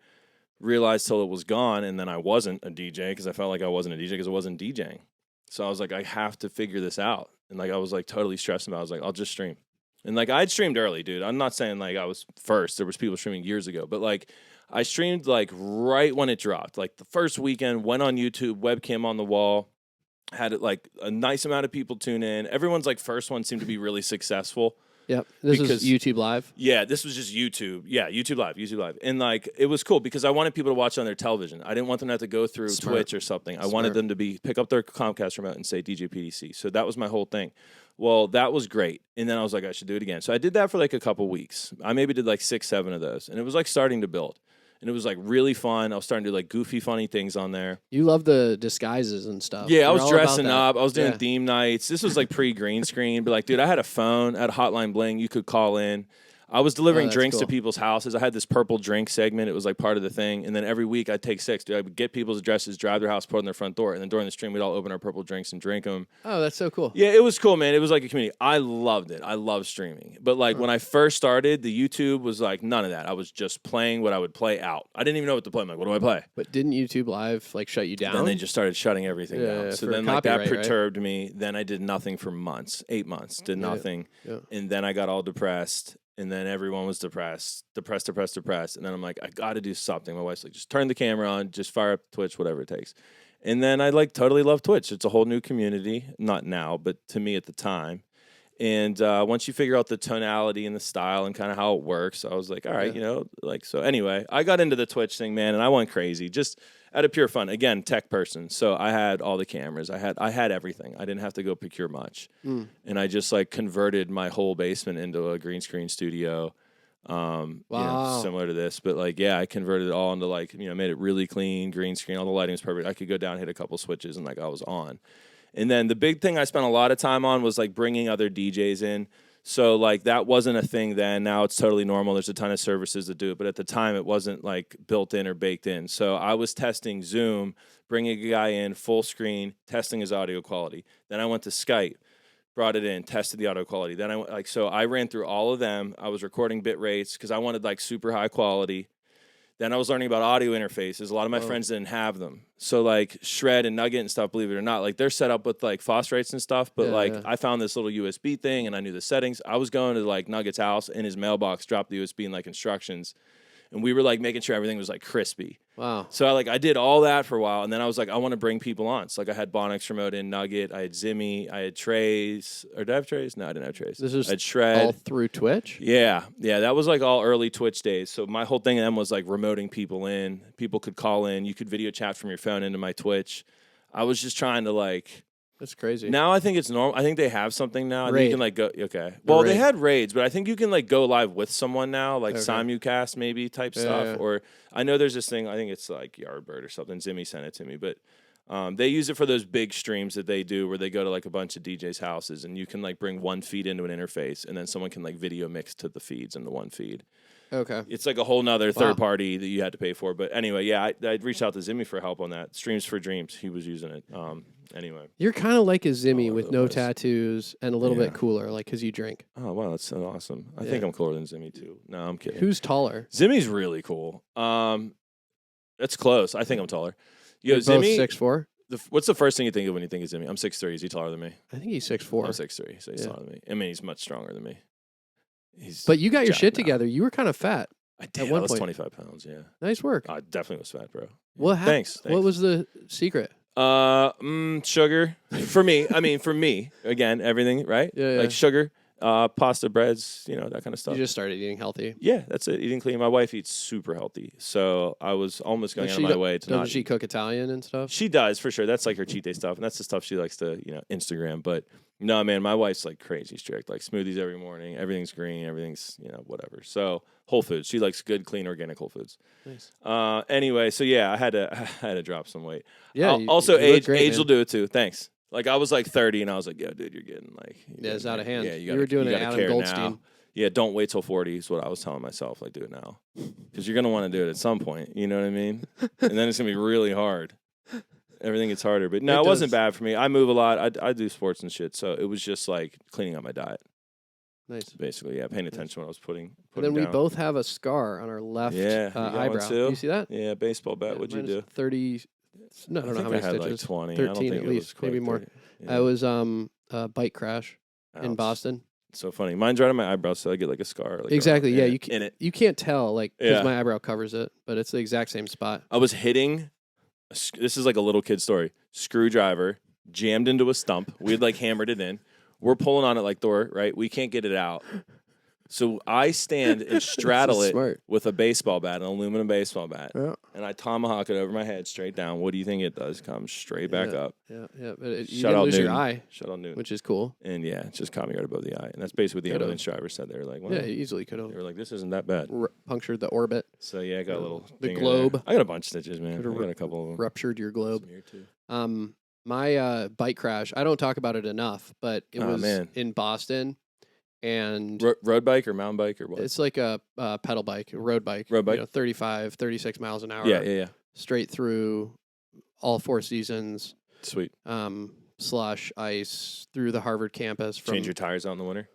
realized till it was gone, and then I wasn't a DJ because I felt like I wasn't a DJ because I wasn't DJing. So I was like, I have to figure this out, and like I was like totally stressed about it. I was like, I'll just stream, and like I'd streamed early, dude. I'm not saying like I was first. There was people streaming years ago, but like I streamed like right when it dropped, like the first weekend. Went on YouTube, webcam on the wall. Had it like a nice amount of people tune in. Everyone's like first one seemed to be really successful. Yep. This is YouTube Live. Yeah, this was just YouTube. Yeah, YouTube Live. And like it was cool because I wanted people to watch on their television. I didn't want them to have to go through Twitch or something. I wanted them to pick up their Comcast remote and say DJ Petey C. So that was my whole thing. Well, that was great. And then I was like, I should do it again. So I did that for like a couple weeks. I maybe did like 6, 7 of those. And it was like starting to build. And it was like really fun. I was starting to do like goofy, funny things on there. You love the disguises and stuff. Yeah, I was dressing up. I was doing theme nights. This was like pre-green screen. But like, dude, I had a phone, I had a hotline bling. You could call in. I was delivering drinks to people's houses. I had this purple drink segment. It was like part of the thing. And then every week I'd take 6. Dude, I would get people's addresses, drive their house, put on their front door. And then during the stream, we'd all open our purple drinks and drink them. Oh, that's so cool. Yeah, it was cool, man. It was like a community. I loved it. I love streaming. But like when I first started, the YouTube was like none of that. I was just playing what I would play out. I didn't even know what to play. I'm like, what do I play? But didn't YouTube Live like shut you down? Then they just started shutting everything down. So then like that perturbed me. Then I did nothing for months, 8 months, did nothing. Yeah. And then I got all depressed. And then everyone was depressed. And then I'm like, I got to do something. My wife's like, just turn the camera on, just fire up Twitch, whatever it takes. And then I like totally love Twitch. It's a whole new community. Not now, but to me at the time. And once you figure out the tonality and the style and kind of how it works, I was like, all right, so anyway, I got into the Twitch thing, man, and I went crazy. Just out of pure fun. Again, tech person. So I had all the cameras. I had everything. I didn't have to go procure much. And I just like converted my whole basement into a green screen studio. Similar to this, but like, yeah, I converted it all into like, made it really clean, green screen, all the lighting was perfect. I could go down, hit a couple switches and like I was on. And then the big thing I spent a lot of time on was like bringing other DJs in. So like that wasn't a thing then. Now it's totally normal. There's a ton of services that do it, but at the time it wasn't like built in or baked in. So I was testing Zoom, bringing a guy in full screen, testing his audio quality. Then I went to Skype, brought it in, tested the audio quality. Then I ran through all of them. I was recording bit rates because I wanted like super high quality. Then I was learning about audio interfaces. A lot of my friends didn't have them. So like Shred and Nugget and stuff, believe it or not, like they're set up with like phosphrates and stuff. But I found this little USB thing and I knew the settings. I was going to like Nugget's house in his mailbox, dropped the USB and like instructions and we were like making sure everything was like crispy. Wow. So I did all that for a while, and then I was like, I want to bring people on. So like I had Bonix remote in Nugget, I had Zimmy, I had Trays. Or did I have Trays? No, I didn't have Trays. This is I had Shred. all through Twitch? Yeah. That was like all early Twitch days. So my whole thing then was like remoting people in. People could call in. You could video chat from your phone into my Twitch. I was just trying to like. That's crazy. Now I think it's normal. I think they have something now. I think you can like go. Okay. The Well, raid. they had raids, but I think you can like go live with someone now, like Okay. simulcast maybe type stuff. Or I know there's this thing. I think it's like Yardbird or something. Zimmy sent it to me, but they use it for those big streams that they do where they go to like a bunch of DJs' houses and you can like bring one feed into an interface and then someone can like video mix to the feeds in the one feed. Okay. It's like a whole nother third party that you had to pay for. But anyway, yeah, I reached out to Zimmy for help on that. Streams for Dreams. He was using it. Anyway. You're kind of like a Zimmy All with over the no place. tattoos and a little bit cooler, like because you drink. Oh, wow, that's so awesome. I think I'm cooler than Zimmy, too. No, I'm kidding. Who's taller? Zimmy's really cool. That's close. I think I'm taller. Yo, You're both Zimmy, 6'4"? what's the first thing you think of when you think of Zimmy? I'm 6'3". Is he taller than me? I think he's 6'4". I'm 6'3", so he's taller than me. I mean, he's much stronger than me. But you got your jacked shit now. together. You were kind of fat. I did. one I was point. 25 pounds, yeah. Nice work. I definitely was fat, bro. What happened? Thanks. What was the secret? Sugar. For me, again, everything, right? Yeah. Like sugar, pasta, breads, that kind of stuff. You just started eating healthy. Yeah, that's it. Eating clean. My wife eats super healthy, so I was almost going out of my way to Doesn't not. she cook Italian and stuff? She does for sure. That's like her cheat day stuff, and that's the stuff she likes to, Instagram. But no, man, my wife's like crazy strict. Like smoothies every morning. Everything's green. Everything's whatever. So Whole Foods. She likes good, clean, organic Whole Foods. Nice. Anyway, so yeah, I had to drop some weight. Yeah. Also, you look age great, man. will do it too. Thanks. Like I was like 30, and I was like, "Yo, dude, you're getting like it's out of hand. Yeah, You were doing you an gotta Adam care Goldstein. now. Yeah, don't wait till 40 is what I was telling myself. Like, do it now, because you're gonna want to do it at some point. You know what I mean? And then it's gonna be really hard. Everything gets harder. But no, it wasn't bad for me. I move a lot. I do sports and shit. So it was just like cleaning up my diet. Nice. Basically, yeah, paying attention to what I was putting And then we down. both have a scar on our left Yeah, you got one eyebrow. too? You see that? Yeah, baseball bat. What'd you Mine is do? 30. No, I don't know how think many I had stitches. like 20. 13 I don't think at it least, was quite maybe more. 30. I was a bike crash in Ouch. Boston. So funny. Mine's right on my eyebrow, so I get like a scar. Like Exactly. Yeah, you in it. you can't tell like because Yeah. my eyebrow covers it, but it's the exact same spot. I was hitting. This is like a little kid story. Screwdriver jammed into a stump. We had like hammered it in. We're pulling on it like Thor, right? We can't get it out. So I stand and straddle it Smart. with a baseball bat, an aluminum baseball bat, Yeah. and I tomahawk it over my head straight down. What do you think it does? Comes straight back up. Yeah. But you Shut didn't out lose your Newton. eye, Shut on noon. which is cool. And yeah, it just caught me right above the eye. And that's basically what the Could've. ambulance driver said. They were like, well, Yeah, you easily could they have were like, this isn't that bad. punctured the orbit, So yeah, I got a little The dinger globe. there. I got a bunch of stitches, man. I Could've got a couple of them. ruptured your globe. Some here, too. My bike crash. I don't talk about it enough, but it was in Boston, and Road bike or mountain bike or what? it's like a pedal bike, a road bike. Road bike? 35, 36 miles an hour. Yeah. Straight through all four seasons. Sweet. Slush, ice through the Harvard campus. Change your tires out in the winter?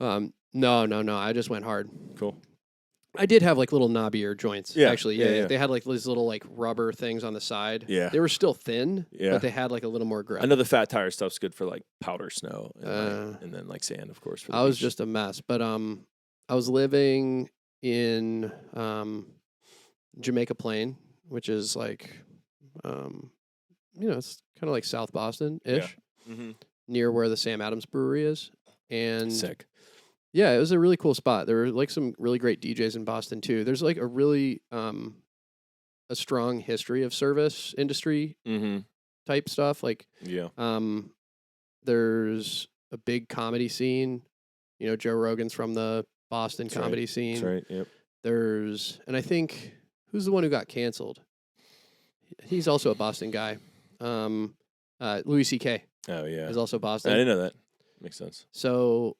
No. I just went hard. Cool. I did have like little knobbier joints. Yeah, Actually, yeah. They had like these little like rubber things on the side. Yeah. They were still thin, Yeah. but they had like a little more grip. I know the fat tire stuff's good for like powder snow and, Uh, and then like sand, of course. For the I was beach. just a mess, but I was living in Jamaica Plain, which is like it's kind of like South Boston ish, near where the Sam Adams Brewery is, and Sick. yeah, it was a really cool spot. There were like some really great DJs in Boston too. There's like a really a strong history of service industry type stuff. Like Yeah. there's a big comedy scene. You know, Joe Rogan's from the Boston That's comedy scene. That's right. Yep. And I think who's the one who got canceled? He's also a Boston guy. Louis C.K. Oh yeah. is also I Boston. didn't know that. Makes sense. So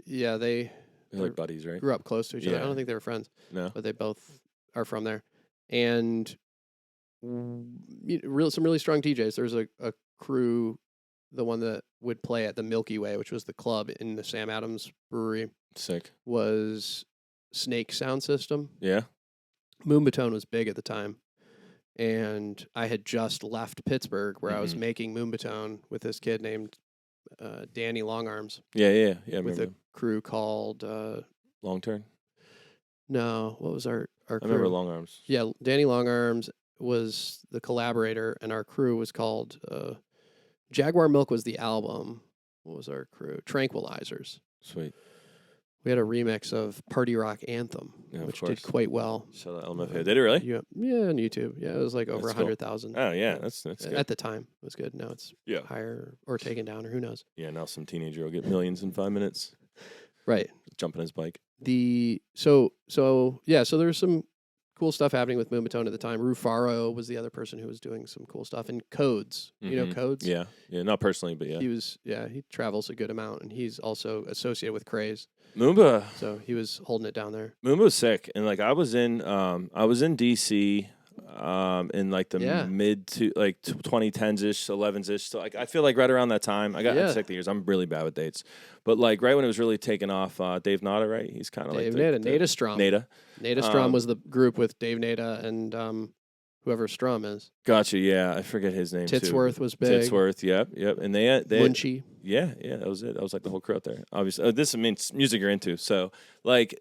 yeah, they They're like buddies, right? grew up close to each other. I Yeah. don't think they were friends, No. but they both are from there. And some really strong DJs. There's a crew, the one that would play at the Milky Way, which was the club in the Sam Adams Brewery, Sick. was Snake Sound System. Yeah. Moombahton was big at the time. And I had just left Pittsburgh where I was Mhm. making Moombahton with this kid named Danny Longarms Yeah. I with remember a crew called Long Turn. no, what was our our crew. I remember Long Arms. Yeah, Danny Long Arms was the collaborator, and our crew was called Jaguar Milk was the album. What was our crew? Tranquilizers. Sweet. We had a remix of Party Rock Anthem, which did quite well. Shout out LMFAO. Did it really? Yeah, on YouTube. Yeah, it was like over 100,000. Oh, yeah, that's good. At the time, it was good. Now it's higher or taken down, or who knows. Yeah, now some teenager will get millions in 5 minutes. Right. Jump on his bike. So there was some cool stuff happening with Moombahton at the time. Rufaro was the other person who was doing some cool stuff. And Codes. You know Codes? Yeah. Yeah, not personally, but yeah. He travels a good amount, and he's also associated with Craze. Moomba. So he was holding it down there. Moomba was sick. And like I was in DC in like the mid to like 2010s ish, 11s ish. So like I feel like right around that time, I'm sick the years. I'm really bad with dates. But like right when it was really taking off, Dave Nada, right? He's kind of like Nada Strom. Nada Strom was the group with Dave Nada and whoever Strom is. Gotcha. Yeah, I forget his name. Titsworth was big. Titsworth. Yep. And they Munchie. Yeah, that was it. That was like the whole crew out there. Obviously, this means music you're into. So like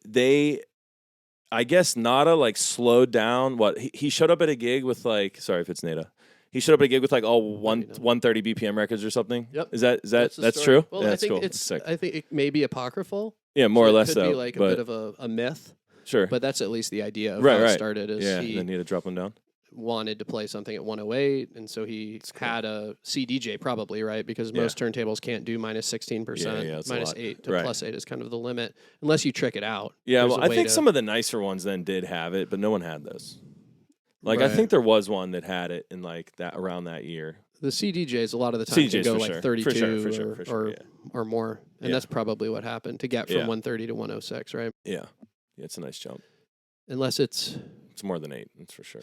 I guess Nada like slowed down. What he showed up at a gig with like, sorry if it's Nada. He showed up at a gig with like all 130 BPM records or something. Yep. Is that's true? Well, yeah, I think cool. it's sick. I think it may be apocryphal. Yeah, more or less it could be like a bit of a myth. Sure. But that's at least the idea of how it started. Is and then he had to drop them down. Wanted to play something at 108, and so he had a CDJ probably, right? Because most turntables can't do minus 16%. Minus 8 to plus 8 is kind of the limit, unless you trick it out. Yeah, well, I think some of the nicer ones then did have it, but no one had those. Like I think there was one that had it in like that around that year. The CDJs a lot of the time can go like 32 or more, and that's probably what happened to get from 130 to 106, right? Yeah, it's a nice jump. Unless it's more than 8, that's for sure.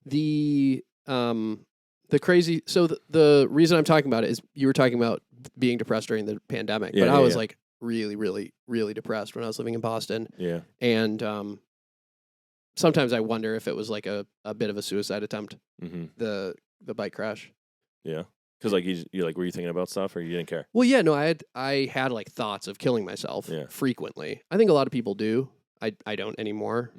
The crazy. So the reason I'm talking about it is you were talking about being depressed during the pandemic, but I was like really, really, really depressed when I was living in Boston. Yeah, and sometimes I wonder if it was like a bit of a suicide attempt. The bike crash. Yeah. Because like you like, were you thinking about stuff or you didn't care? Well, yeah, no, I had like thoughts of killing myself frequently. I think a lot of people do. I don't anymore.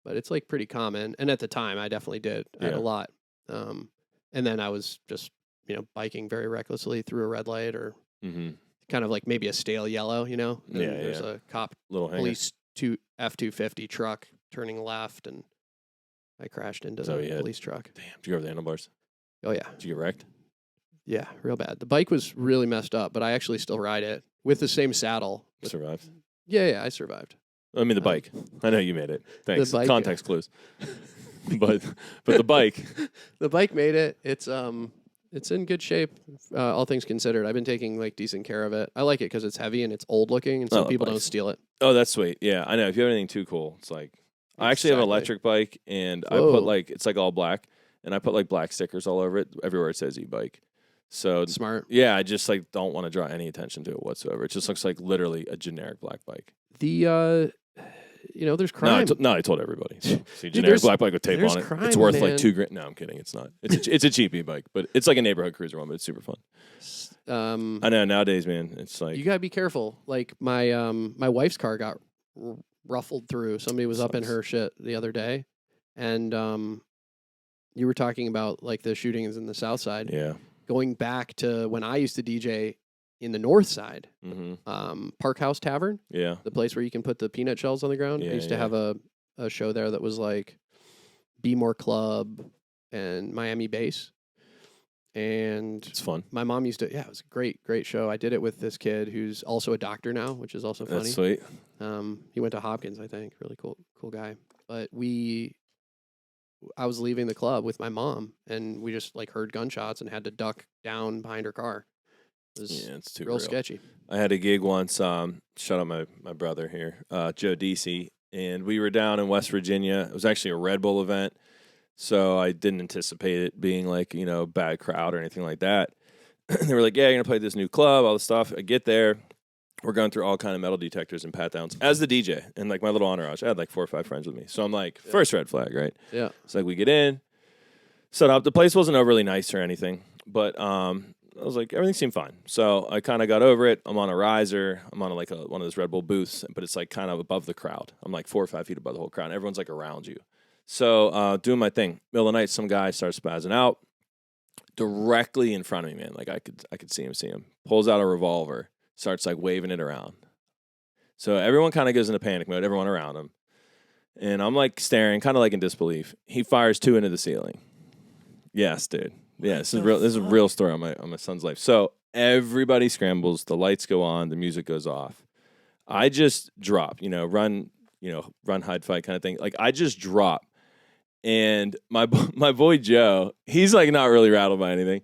But it's like pretty common. And at the time, I definitely did. I had a lot. And then I was just biking very recklessly through a red light or kind of like maybe a stale yellow. There's a cop police F-250 truck turning left, and I crashed into the police truck. Damn! Did you go over the handlebars? Oh yeah. Did you get wrecked? Yeah, real bad. The bike was really messed up, but I actually still ride it with the same saddle. You survived? Yeah, I survived. I mean, the bike. I know you made it. Thanks. Context clues. but the bike. The bike made it. It's in good shape, all things considered. I've been taking like decent care of it. I like it because it's heavy and it's old looking, and so people don't steal it. Oh, that's sweet. Yeah, I know. If you have anything too cool, it's like I actually have an electric bike, and I put like it's like all black, and I put like black stickers all over it everywhere it says e-bike. So smart. Yeah, I just like don't want to draw any attention to it whatsoever. It just looks like literally a generic black bike. There's crime. No, I told everybody. So, see, generic black bike with tape on it. Crime, it's worth like $2,000. No, I'm kidding. It's not. It's a cheap e-bike, but it's like a neighborhood cruiser one, but it's super fun. I know nowadays, man, it's like you gotta be careful. Like my wife's car got ruffled through. Somebody was up in her shit the other day, and you were talking about like the shootings in the Southside. Yeah. Going back to when I used to DJ in the North Side, Park House Tavern. Yeah. The place where you can put the peanut shells on the ground. I used to have a show there that was like Be More Club and Miami Bass. And it's fun. My mom used to, it was a great, great show. I did it with this kid who's also a doctor now, which is also funny. That's sweet. He went to Hopkins, I think. Really cool guy. But I was leaving the club with my mom, and we just like heard gunshots and had to duck down behind her car. It was it's too real sketchy. I had a gig once. Shout out my brother here, Joe DC, and we were down in West Virginia. It was actually a Red Bull event, so I didn't anticipate it being like bad crowd or anything like that. They were like, "Yeah, you're gonna play this new club, all this stuff." I get there. We're going through all kind of metal detectors and pat downs as the DJ and like my little entourage. I had like 4 or 5 friends with me. So I'm like, first red flag, right? Yeah. It's like we get in, set up. The place wasn't overly nice or anything, but was like, everything seemed fine. So I kind of got over it. I'm on a riser. I'm on like one of those Red Bull booths, but it's like kind of above the crowd. I'm like 4 or 5 feet above the whole crowd. And everyone's like around you. So doing my thing. Middle of the night, some guy starts spazzing out directly in front of me, man. Like I could see him. Pulls out a revolver, starts like waving it around. So everyone kind of goes into panic mode, everyone around him. And I'm like staring, kind of like in disbelief. He fires 2 into the ceiling. Yes, dude. Yeah, this is real. This is a real story on my son's life. So everybody scrambles. The lights go on. The music goes off. I just drop. Run, hide, fight kind of thing. Like I just drop. And my boy Joe, he's like not really rattled by anything.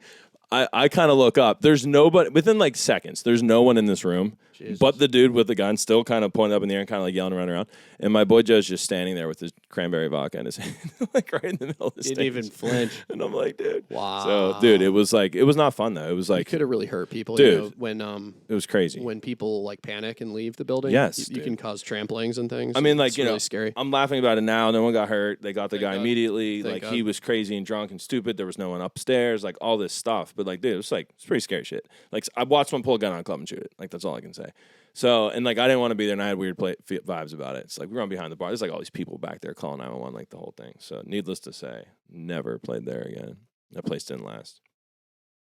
I kind of look up. There's nobody within like seconds. There's no one in this room, but the dude with the gun still kind of pointed up in the air and kind of like yelling around. And my boy Joe's just standing there with his cranberry vodka in his hand, like right in the middle of the stage. Didn't even flinch. And I'm like, dude, wow. So, dude, it was not fun though. It was like, you could have really hurt people, dude. When it was crazy when people like panic and leave the building. Yes, you can cause tramplings and things. I mean, like it's really scary. I'm laughing about it now. No one got hurt. They got the guy immediately. Thank like God. He was crazy and drunk and stupid. There was no one upstairs. Like all this stuff. But like, dude, it's pretty scary shit. Like I watched one pull a gun on a club and shoot it. Like that's all I can say. So, and like I didn't want to be there, and I had weird vibes about it. It's like we were on behind the bar. There's like all these people back there calling 911, like the whole thing. So, needless to say, never played there again. That place didn't last.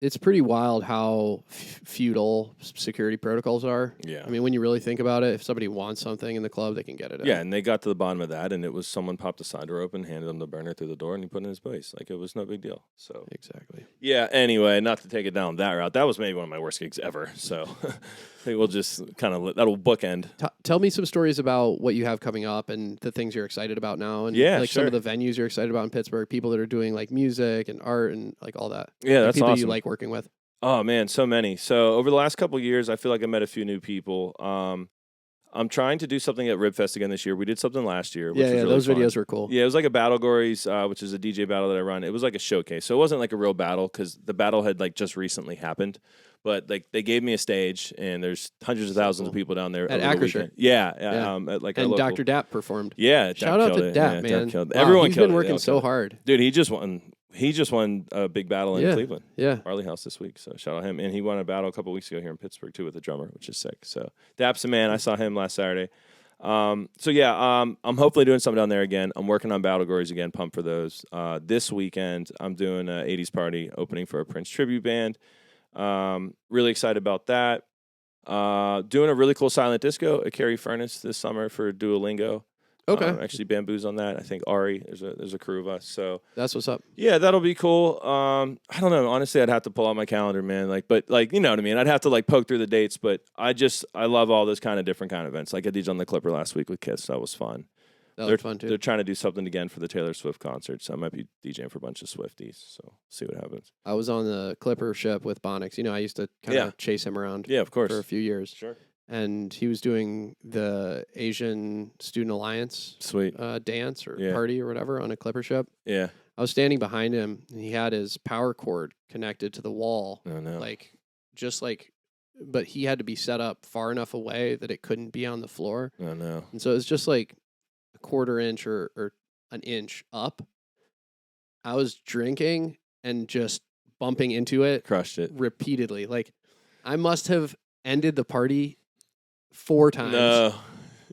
It's pretty wild how feudal security protocols are. Yeah. I mean, when you really think about it, if somebody wants something in the club, they can get it. Yeah, and they got to the bottom of that, and it was someone popped the side door open, handed them the burner through the door, and he put it in his place. Like, it was no big deal. So Exactly. Yeah, anyway, not to take it down that route. That was maybe one of my worst gigs ever. So I think we'll just kind of, that'll bookend. Tell me some stories about what you have coming up and the things you're excited about now. And yeah, like sure. some of the venues you're excited about in Pittsburgh, people that are doing like music and art and like all that. Yeah, like that's people awesome. you like working with. Oh, man, so many. So over the last couple of years, I feel like I met a few new people. I'm trying to do something at Ribfest again this year. We did something last year. Which was really those fun. videos were cool. Yeah, it was like a Battlegories, which is a DJ battle that I run. It was like a showcase. So it wasn't like a real battle because the battle had like just recently happened. But like they gave me a stage, and there's hundreds of thousands of people down there at Acrisure. Yeah. At like and local... Dr. Dapp performed. Yeah, shout out to Dapp, man. Wow, everyone he's killed been it. working so hard, dude. He just won a big battle in Cleveland. Yeah, Harley House this week. So shout out him, and he won a battle a couple weeks ago here in Pittsburgh too with a drummer, which is sick. So Dapp's a man. I saw him last Saturday. I'm hopefully doing something down there again. I'm working on Battlegories again. Pumped for those. This weekend, I'm doing an 80s party opening for a Prince tribute band. Really excited about that. Doing a really cool silent disco at Carey Furnace this summer for Duolingo. Okay. Actually, Bamboo's on that. I think Ari, there's a crew of us. So that's what's up. Yeah, that'll be cool. I don't know. Honestly, I'd have to pull out my calendar, man. But you know what I mean. I'd have to like poke through the dates. But I love all those kind of different kind of events. Like I DJed on the Clipper last week with Kiss. That was fun. That was fun too. They're trying to do something again for the Taylor Swift concert, so I might be DJing for a bunch of Swifties. So see what happens. I was on the Clipper ship with Bonix. I used to kind of chase him around. Yeah, of course. For a few years. Sure. And he was doing the Asian Student Alliance dance or party or whatever on a Clipper ship. Yeah. I was standing behind him, and he had his power cord connected to the wall. Oh, no. But he had to be set up far enough away that it couldn't be on the floor. Oh, no. And so it was just like a quarter inch or an inch up. I was drinking and just bumping into it. Crushed it. Repeatedly. Like, I must have ended the party 4 times. No,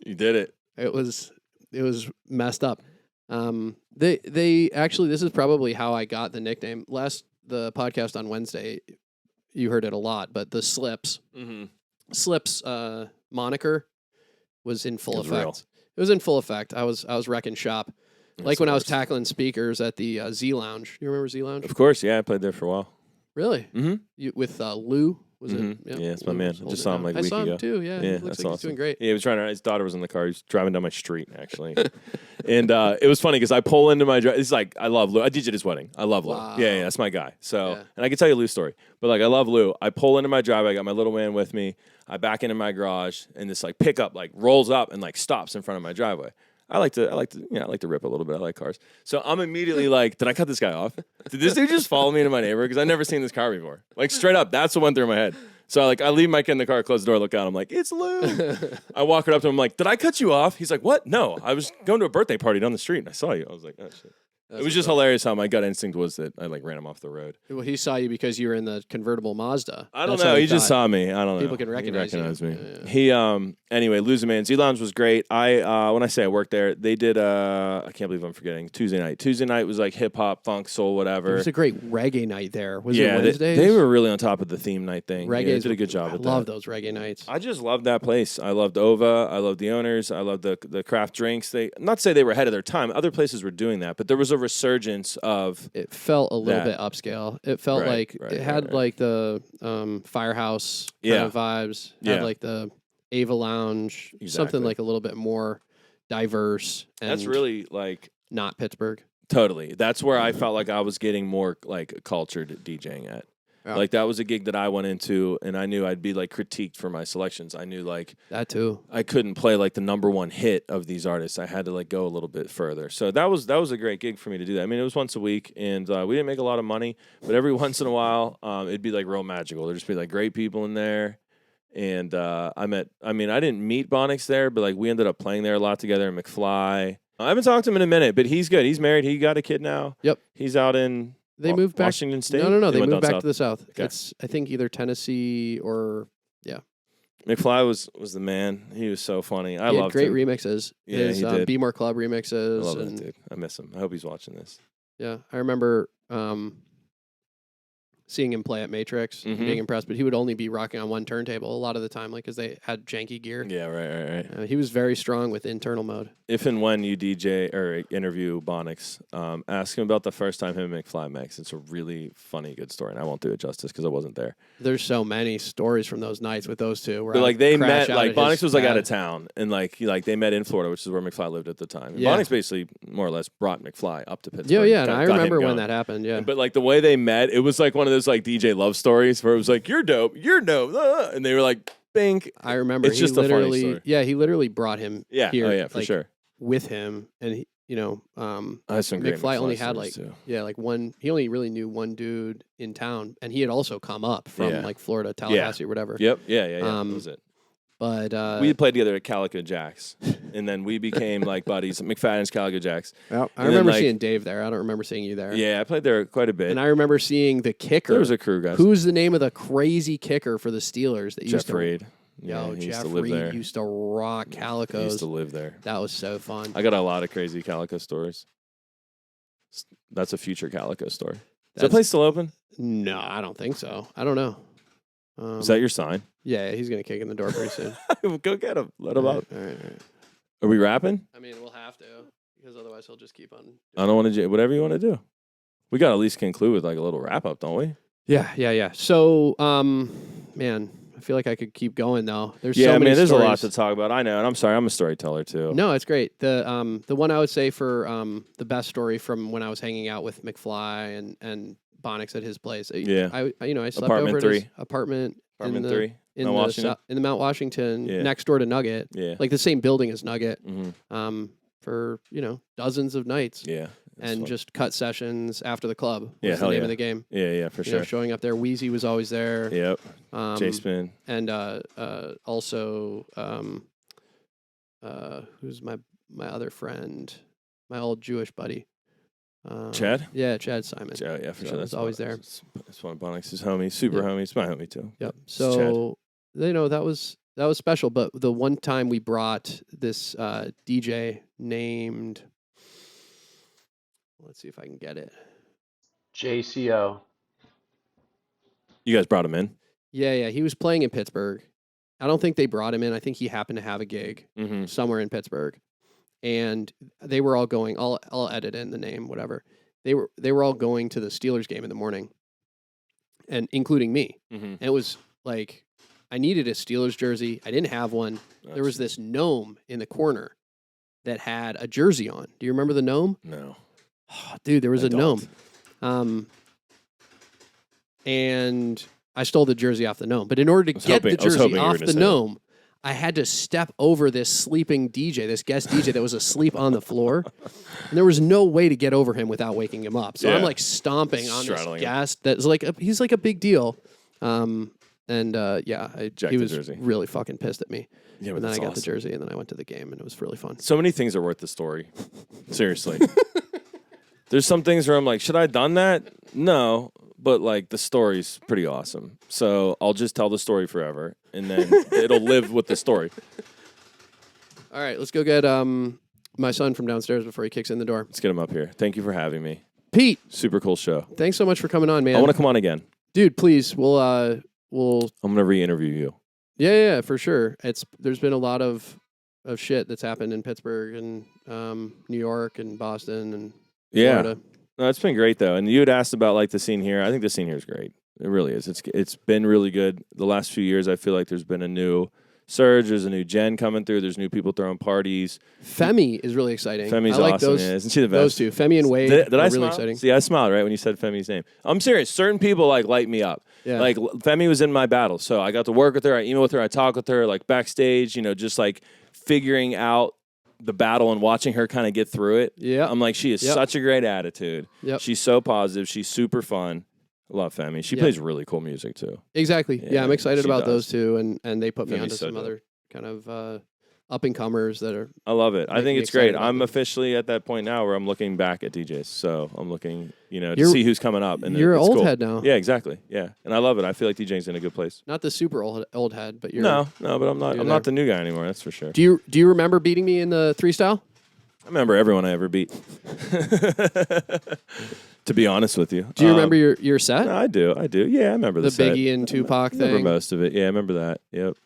you did it. It was messed up. They actually, this is probably how I got the nickname. The podcast on Wednesday, you heard it a lot, but the Slips moniker was in full effect. Real. It was in full effect. I was wrecking shop. That's like when I was worst. tackling speakers at the Z Lounge. You remember Z Lounge? Of course, yeah. I played there for a while. Really? Mm-hmm. With Lou? Was it? Yeah, it's my man. I just saw him like a week ago. I saw him too. Yeah, yeah, he looks like he's doing great. Yeah, he was his daughter was in the car. He was driving down my street actually, and it was funny because I pull into my drive. It's like I love Lou. I DJed his wedding. I love Lou. Wow. Yeah, that's my guy. So, and I can tell you Lou's story, but like I love Lou. I pull into my driveway. I got my little man with me. I back into my garage, and this like pickup like rolls up and like stops in front of my driveway. I like to rip a little bit. I like cars. So I'm immediately like, did I cut this guy off? Did this dude just follow me into my neighborhood? Because I've never seen this car before. Like straight up, that's what went through my head. So I leave my kid in the car, close the door, look out. I'm like, it's Lou. I walk right up to him, I'm like, did I cut you off? He's like, what? No, I was going to a birthday party down the street and I saw you. I was like, oh shit. It was just hilarious how my gut instinct was that I like ran him off the road. Well, he saw you because you were in the convertible Mazda. I don't know. He just saw me. I don't know. People can recognize me. Yeah. He anyway, Losing Man Z Lounge was great. When I say I worked there, they did I can't believe I'm forgetting Tuesday night. Tuesday night was like hip hop, funk, soul, whatever. It was a great reggae night there. Was it Wednesdays? They were really on top of the theme night thing. Reggae they did a good job. I love those reggae nights. I just loved that place. I loved Ova. I loved the owners. I loved the craft drinks. Not to say they were ahead of their time. Other places were doing that, but there was a resurgence of. It felt a little bit upscale. It felt like it had like the Firehouse kind of vibes. Had like the Ava Lounge, something like a little bit more diverse. And that's really like not Pittsburgh. Totally. That's where I felt like I was getting more like cultured DJing at. Yeah. Like that was a gig that I went into, and I knew I'd be like critiqued for my selections. I knew like that too. I couldn't play like the number one hit of these artists. I had to like go a little bit further. So that was a great gig for me to do that. I mean, it was once a week, and we didn't make a lot of money, but every once in a while, it'd be like real magical. There'd just be like great people in there, and I didn't meet Bonix there, but like we ended up playing there a lot together. McFly. I haven't talked to him in a minute, but he's good. He's married. He got a kid now. Yep. He's out in. They moved back. Washington State? No. They moved back to the South. Okay. It's, I think, either Tennessee or, McFly was the man. He was so funny. I loved great him. remixes. Yeah, his he did. Be More Club remixes. I love that dude. I miss him. I hope he's watching this. Yeah. I remember seeing him play at Matrix, being impressed, but he would only be rocking on one turntable a lot of the time, like because they had janky gear. Yeah, right. He was very strong with internal mode. If and when you DJ or interview Bonix, ask him about the first time him and McFly mixed. It's a really funny, good story, and I won't do it justice because I wasn't there. There's so many stories from those nights with those two. Where but like they met, like Bonix was like out of town, and like they met in Florida, which is where McFly lived at the time. And Bonix basically more or less brought McFly up to Pittsburgh. Yeah, and I remember when that happened. Yeah, but like the way they met, it was like one of those like DJ love stories where it was like you're dope, and they were like, bink. I remember it's just a funny story. Yeah, he literally brought him. Yeah, here, for sure. With him, and he, McFly only had like too. like one. He only really knew one dude in town, and he had also come up from like Florida, Tallahassee, or whatever. Yep. Yeah. That was it. But we played together at Calico Jacks, and then we became like buddies at McFadden's Calico Jacks. Well, I remember seeing Dave there. I don't remember seeing you there. Yeah, I played there quite a bit. And I remember seeing the kicker. There was a crew, guys. Who's the name of the crazy kicker for the Steelers that used Jeff Reed. Yo, he Jeff used to live Reed there. used to rock Calicos. He used to live there. That was so fun. I got a lot of crazy Calico stories. That's a future Calico store. Is that place still open? No, I don't think so. I don't know. Is that your sign? Yeah, he's going to kick in the door pretty soon. Go get him. Let him out. All right. Are we rapping? I mean, we'll have to, because otherwise he'll just keep on. I don't want to. Whatever you want to do. We got to at least conclude with like a little wrap up, don't we? Yeah. So, man, I feel like I could keep going though. There's there's a lot to talk about. I know, and I'm sorry, I'm a storyteller too. No, it's great. The one I would say for the best story from when I was hanging out with McFly and Bonix at his place. I slept Apartment over 3. at his apartment 3 in Mount Washington? in the Mount Washington next door to Nugget. Yeah, like the same building as Nugget. Mm-hmm. For dozens of nights. Yeah. And fun. Just cut sessions after the club. Yeah, was the name of the game. Yeah, for sure. Showing up there. Wheezy was always there. Yep. J-Spin. And also, who's my other friend? My old Jewish buddy. Chad? Yeah, Chad Simon. Chad, yeah, for sure. That's always there. It's one of Bonix's homies. Super homie. It's my homie, too. Yep. So, that was special. But the one time we brought this DJ named... Let's see if I can get it. JCO. You guys brought him in? Yeah. He was playing in Pittsburgh. I don't think they brought him in. I think he happened to have a gig somewhere in Pittsburgh. And they were all going, I'll edit in the name, whatever. They were all going to the Steelers game in the morning, and including me. And it was like, I needed a Steelers jersey. I didn't have one. There was this gnome in the corner that had a jersey on. Do you remember the gnome? No. Oh, dude, there was a gnome. And I stole the jersey off the gnome. But in order to get the jersey off the gnome, I had to step over this sleeping DJ, this guest DJ that was asleep on the floor. And there was no way to get over him without waking him up. So I'm like stomping on this guest that's like, he's like a big deal. He was really fucking pissed at me. Yeah, but then I got the jersey, and then I went to the game, and it was really fun. So many things are worth the story. Seriously. There's some things where I'm like, should I have done that? No, but like the story's pretty awesome. So I'll just tell the story forever, and then it'll live with the story. All right, let's go get my son from downstairs before he kicks in the door. Let's get him up here. Thank you for having me. Pete. Super cool show. Thanks so much for coming on, man. I want to come on again. Dude, please. We'll I'm going to re-interview you. Yeah, for sure. There's been a lot of shit that's happened in Pittsburgh and New York and Boston and Florida. No, it's been great though. And you had asked about like the scene here. I think the scene here is great. It really is. It's been really good. The last few years, I feel like there's been a new surge. There's a new gen coming through. There's new people throwing parties. Femi is really exciting. Femi's I like awesome. Those, yeah. Isn't she the best? Those two, Femi and Wade, did I are really smile? exciting. See, I smiled right when you said Femi's name. I'm serious. Certain people like light me up. Yeah. Like Femi was in my battle, so I got to work with her. I email with her. I talk with her, like backstage. Just like figuring out the battle and watching her kind of get through it. Yeah. I'm like, she has such a great attitude. Yep. She's so positive. She's super fun. I love Femi. She plays really cool music too. Exactly. Yeah, I'm excited about those two, and they put me Femi's onto so some dope. other kind of up and comers that are. I love it. I make think me it's great. excited about I'm them. officially at that point now where I'm looking back at DJs. So I'm looking, to see who's coming up. And You're an it's old cool. head now. Yeah, exactly. Yeah, and I love it. I feel like DJing's in a good place. Not the super old head, but you're. No, but I'm not. you're I'm not the new guy anymore. That's for sure. Do you remember beating me in the 3-style? I remember everyone I ever beat. To be honest with you. Do you remember your set? No, I do. Yeah, I remember the set. Biggie and Tupac I thing. remember most of it. Yeah, I remember that. Yep.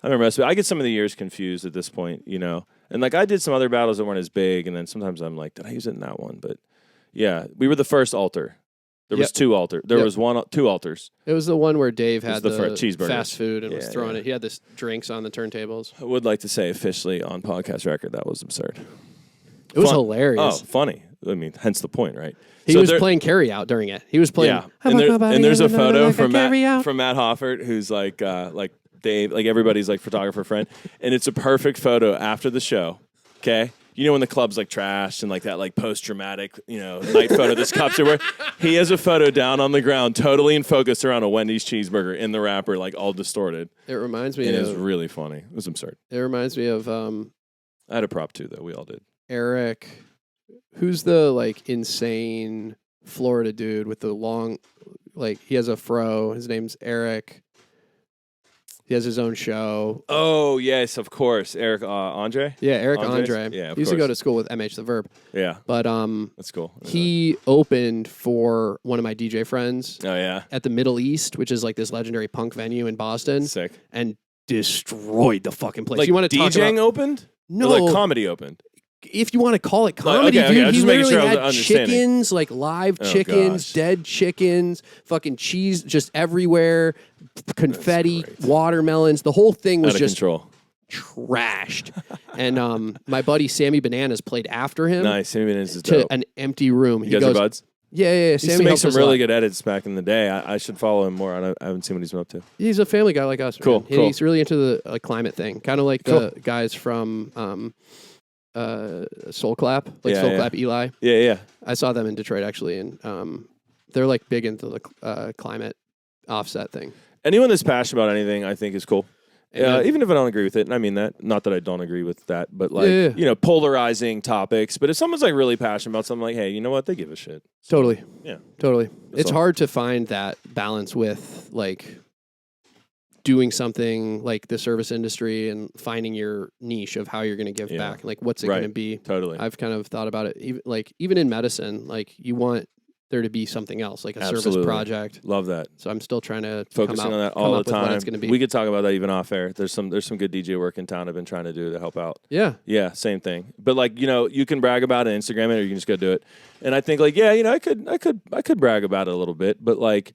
I remember most of it. I get some of the years confused at this point, And like I did some other battles that weren't as big, and then sometimes I'm like, did I use it in that one? But yeah, we were the first altar. There was two altars. There was two altars. It was the one where Dave had the cheeseburgers. fast food and was throwing it. He had this drinks on the turntables. I would like to say officially on podcast record that was absurd. It was hilarious. Oh, funny. I mean, hence the point, right? He was playing carry out during it. He was playing. Yeah, and there's a photo from Matt Hoffert, who's like Dave, like everybody's like photographer friend, and it's a perfect photo after the show. Okay, when the club's like trashed and like that like post dramatic night photo this cups are wearing. He has a photo down on the ground, totally in focus around a Wendy's cheeseburger in the wrapper, like all distorted. It reminds me. It was really funny. It was absurd. It reminds me of. I had a prop too, though. We all did. Eric, who's the like insane Florida dude with the long, like he has a fro. His name's Eric. He has his own show. Oh yes, of course, Eric Andre. Yeah, Eric Andre. Yeah, he used to go to school with MH the Verb. Yeah, but that's cool. He opened for one of my DJ friends. Oh yeah, at the Middle East, which is like this legendary punk venue in Boston. Sick. And destroyed the fucking place. Like you want to talk DJing about, opened? No, or like comedy opened. If you want to call it comedy, okay, dude, I'm he just making literally sure I was had understanding. chickens, like live chickens, dead chickens, fucking cheese just everywhere, confetti, watermelons. The whole thing was just control. Trashed. And my buddy Sammy Bananas played after him. Nice, Sammy Bananas is to dope. an empty room. You guys are buds? Yeah. He used Sammy to make helped some us a really lot. good edits back in the day. I should follow him more. I haven't seen what he's been up to. He's a family guy like us. Cool. Man. He's really into the climate thing, kind of like the guys from Soul Clap, Soul Clap Eli. Yeah. I saw them in Detroit actually, and they're like big into the climate offset thing. Anyone that's passionate about anything, I think, is cool. Yeah. Even if I don't agree with it, and I mean that, not that I don't agree with that, but like, polarizing topics. But if someone's like really passionate about something, like, hey, you know what? They give a shit. So, Totally. Yeah. Totally. It's all. hard to find that balance with like doing something like the service industry and finding your niche of how you're going to give back. Like, what's it going to be? Totally. I've kind of thought about it. Even in medicine, like you want there to be something else, like a service project. Love that. So I'm still trying to focusing on that all the time. What it's going to be. We could talk about that even off air. There's some good DJ work in town I've been trying to do to help out. Yeah, same thing. But like, you can brag about it, Instagram it, or you can just go do it. And I think like, I could brag about it a little bit, but like,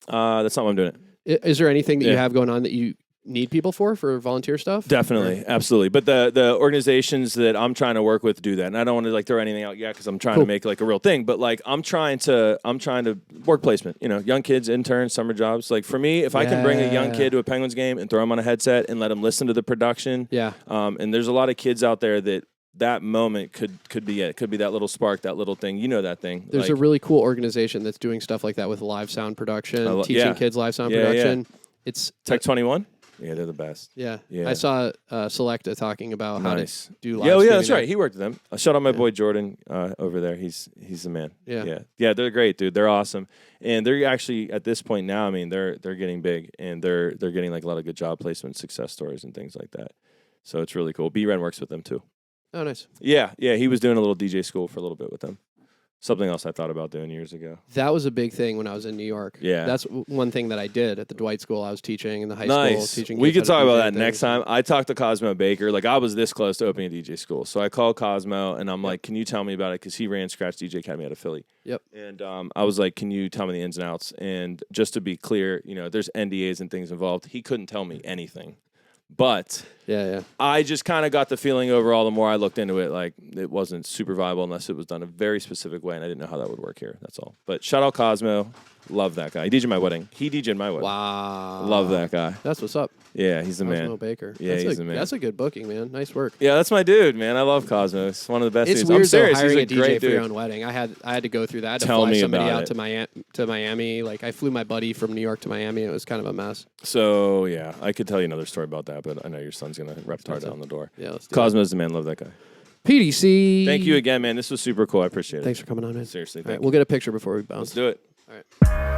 that's not why I'm doing it. Is there anything that you have going on that you need people for volunteer stuff? Definitely, absolutely. But the organizations that I'm trying to work with do that, and I don't want to like throw anything out yet because I'm trying to make like a real thing. But like I'm trying to work placement. Young kids, interns, summer jobs. Like for me, if I can bring a young kid to a Penguins game and throw him on a headset and let him listen to the production, and there's a lot of kids out there that moment could be it. It could be that little spark, that little thing. That thing. There's a really cool organization that's doing stuff like that with live sound production, teaching kids live sound production. It's Tech 21. Yeah, they're the best. Yeah. I saw Selecta talking about how to do live yeah, that's right. He worked with them. I shout out my boy Jordan over there. He's the man. Yeah. They're great, dude. They're awesome, and they're actually at this point now. I mean, they're getting big, and they're getting like a lot of good job placement, success stories, and things like that. So it's really cool. B-Ren works with them too. Oh, nice. Yeah. He was doing a little DJ school for a little bit with them. Something else I thought about doing years ago. That was a big thing when I was in New York. Yeah. That's one thing that I did at the Dwight School. I was teaching in the high school. Teaching we could talk about that next time. I talked to Cosmo Baker. Like, I was this close to opening a DJ school. So I called Cosmo, and I'm like, can you tell me about it? Because he ran Scratch DJ Academy out of Philly. Yep. And I was like, can you tell me the ins and outs? And just to be clear, there's NDAs and things involved. He couldn't tell me anything. But I just kind of got the feeling overall, the more I looked into it, like it wasn't super viable unless it was done a very specific way, and I didn't know how that would work here. That's all. But shout out Cosmo. Love that guy. He DJed my wedding. He DJed my wedding. Wow. Love that guy. That's what's up. Yeah, he's the man. Cosmo Baker. Yeah, he's the man. That's a good booking, man. Nice work. Yeah, that's my dude, man. I love Cosmo. It's one of the best dudes. It's weird I'm serious. though, hiring he's a DJ great for your dude. own wedding. I had to go through that. To Tell fly me somebody about out to Miami. Like, I flew my buddy from New York to Miami. It was kind of a mess. So yeah, I could tell you another story about that, but I know your son's gonna rep tar down the door. Yeah, let's do Cosmo's the man. Love that guy. Petey C. Thank you again, man. This was super cool. I appreciate it. Thanks for coming on, man. Seriously, All right, we'll get a picture before we bounce. Let's do it. All right.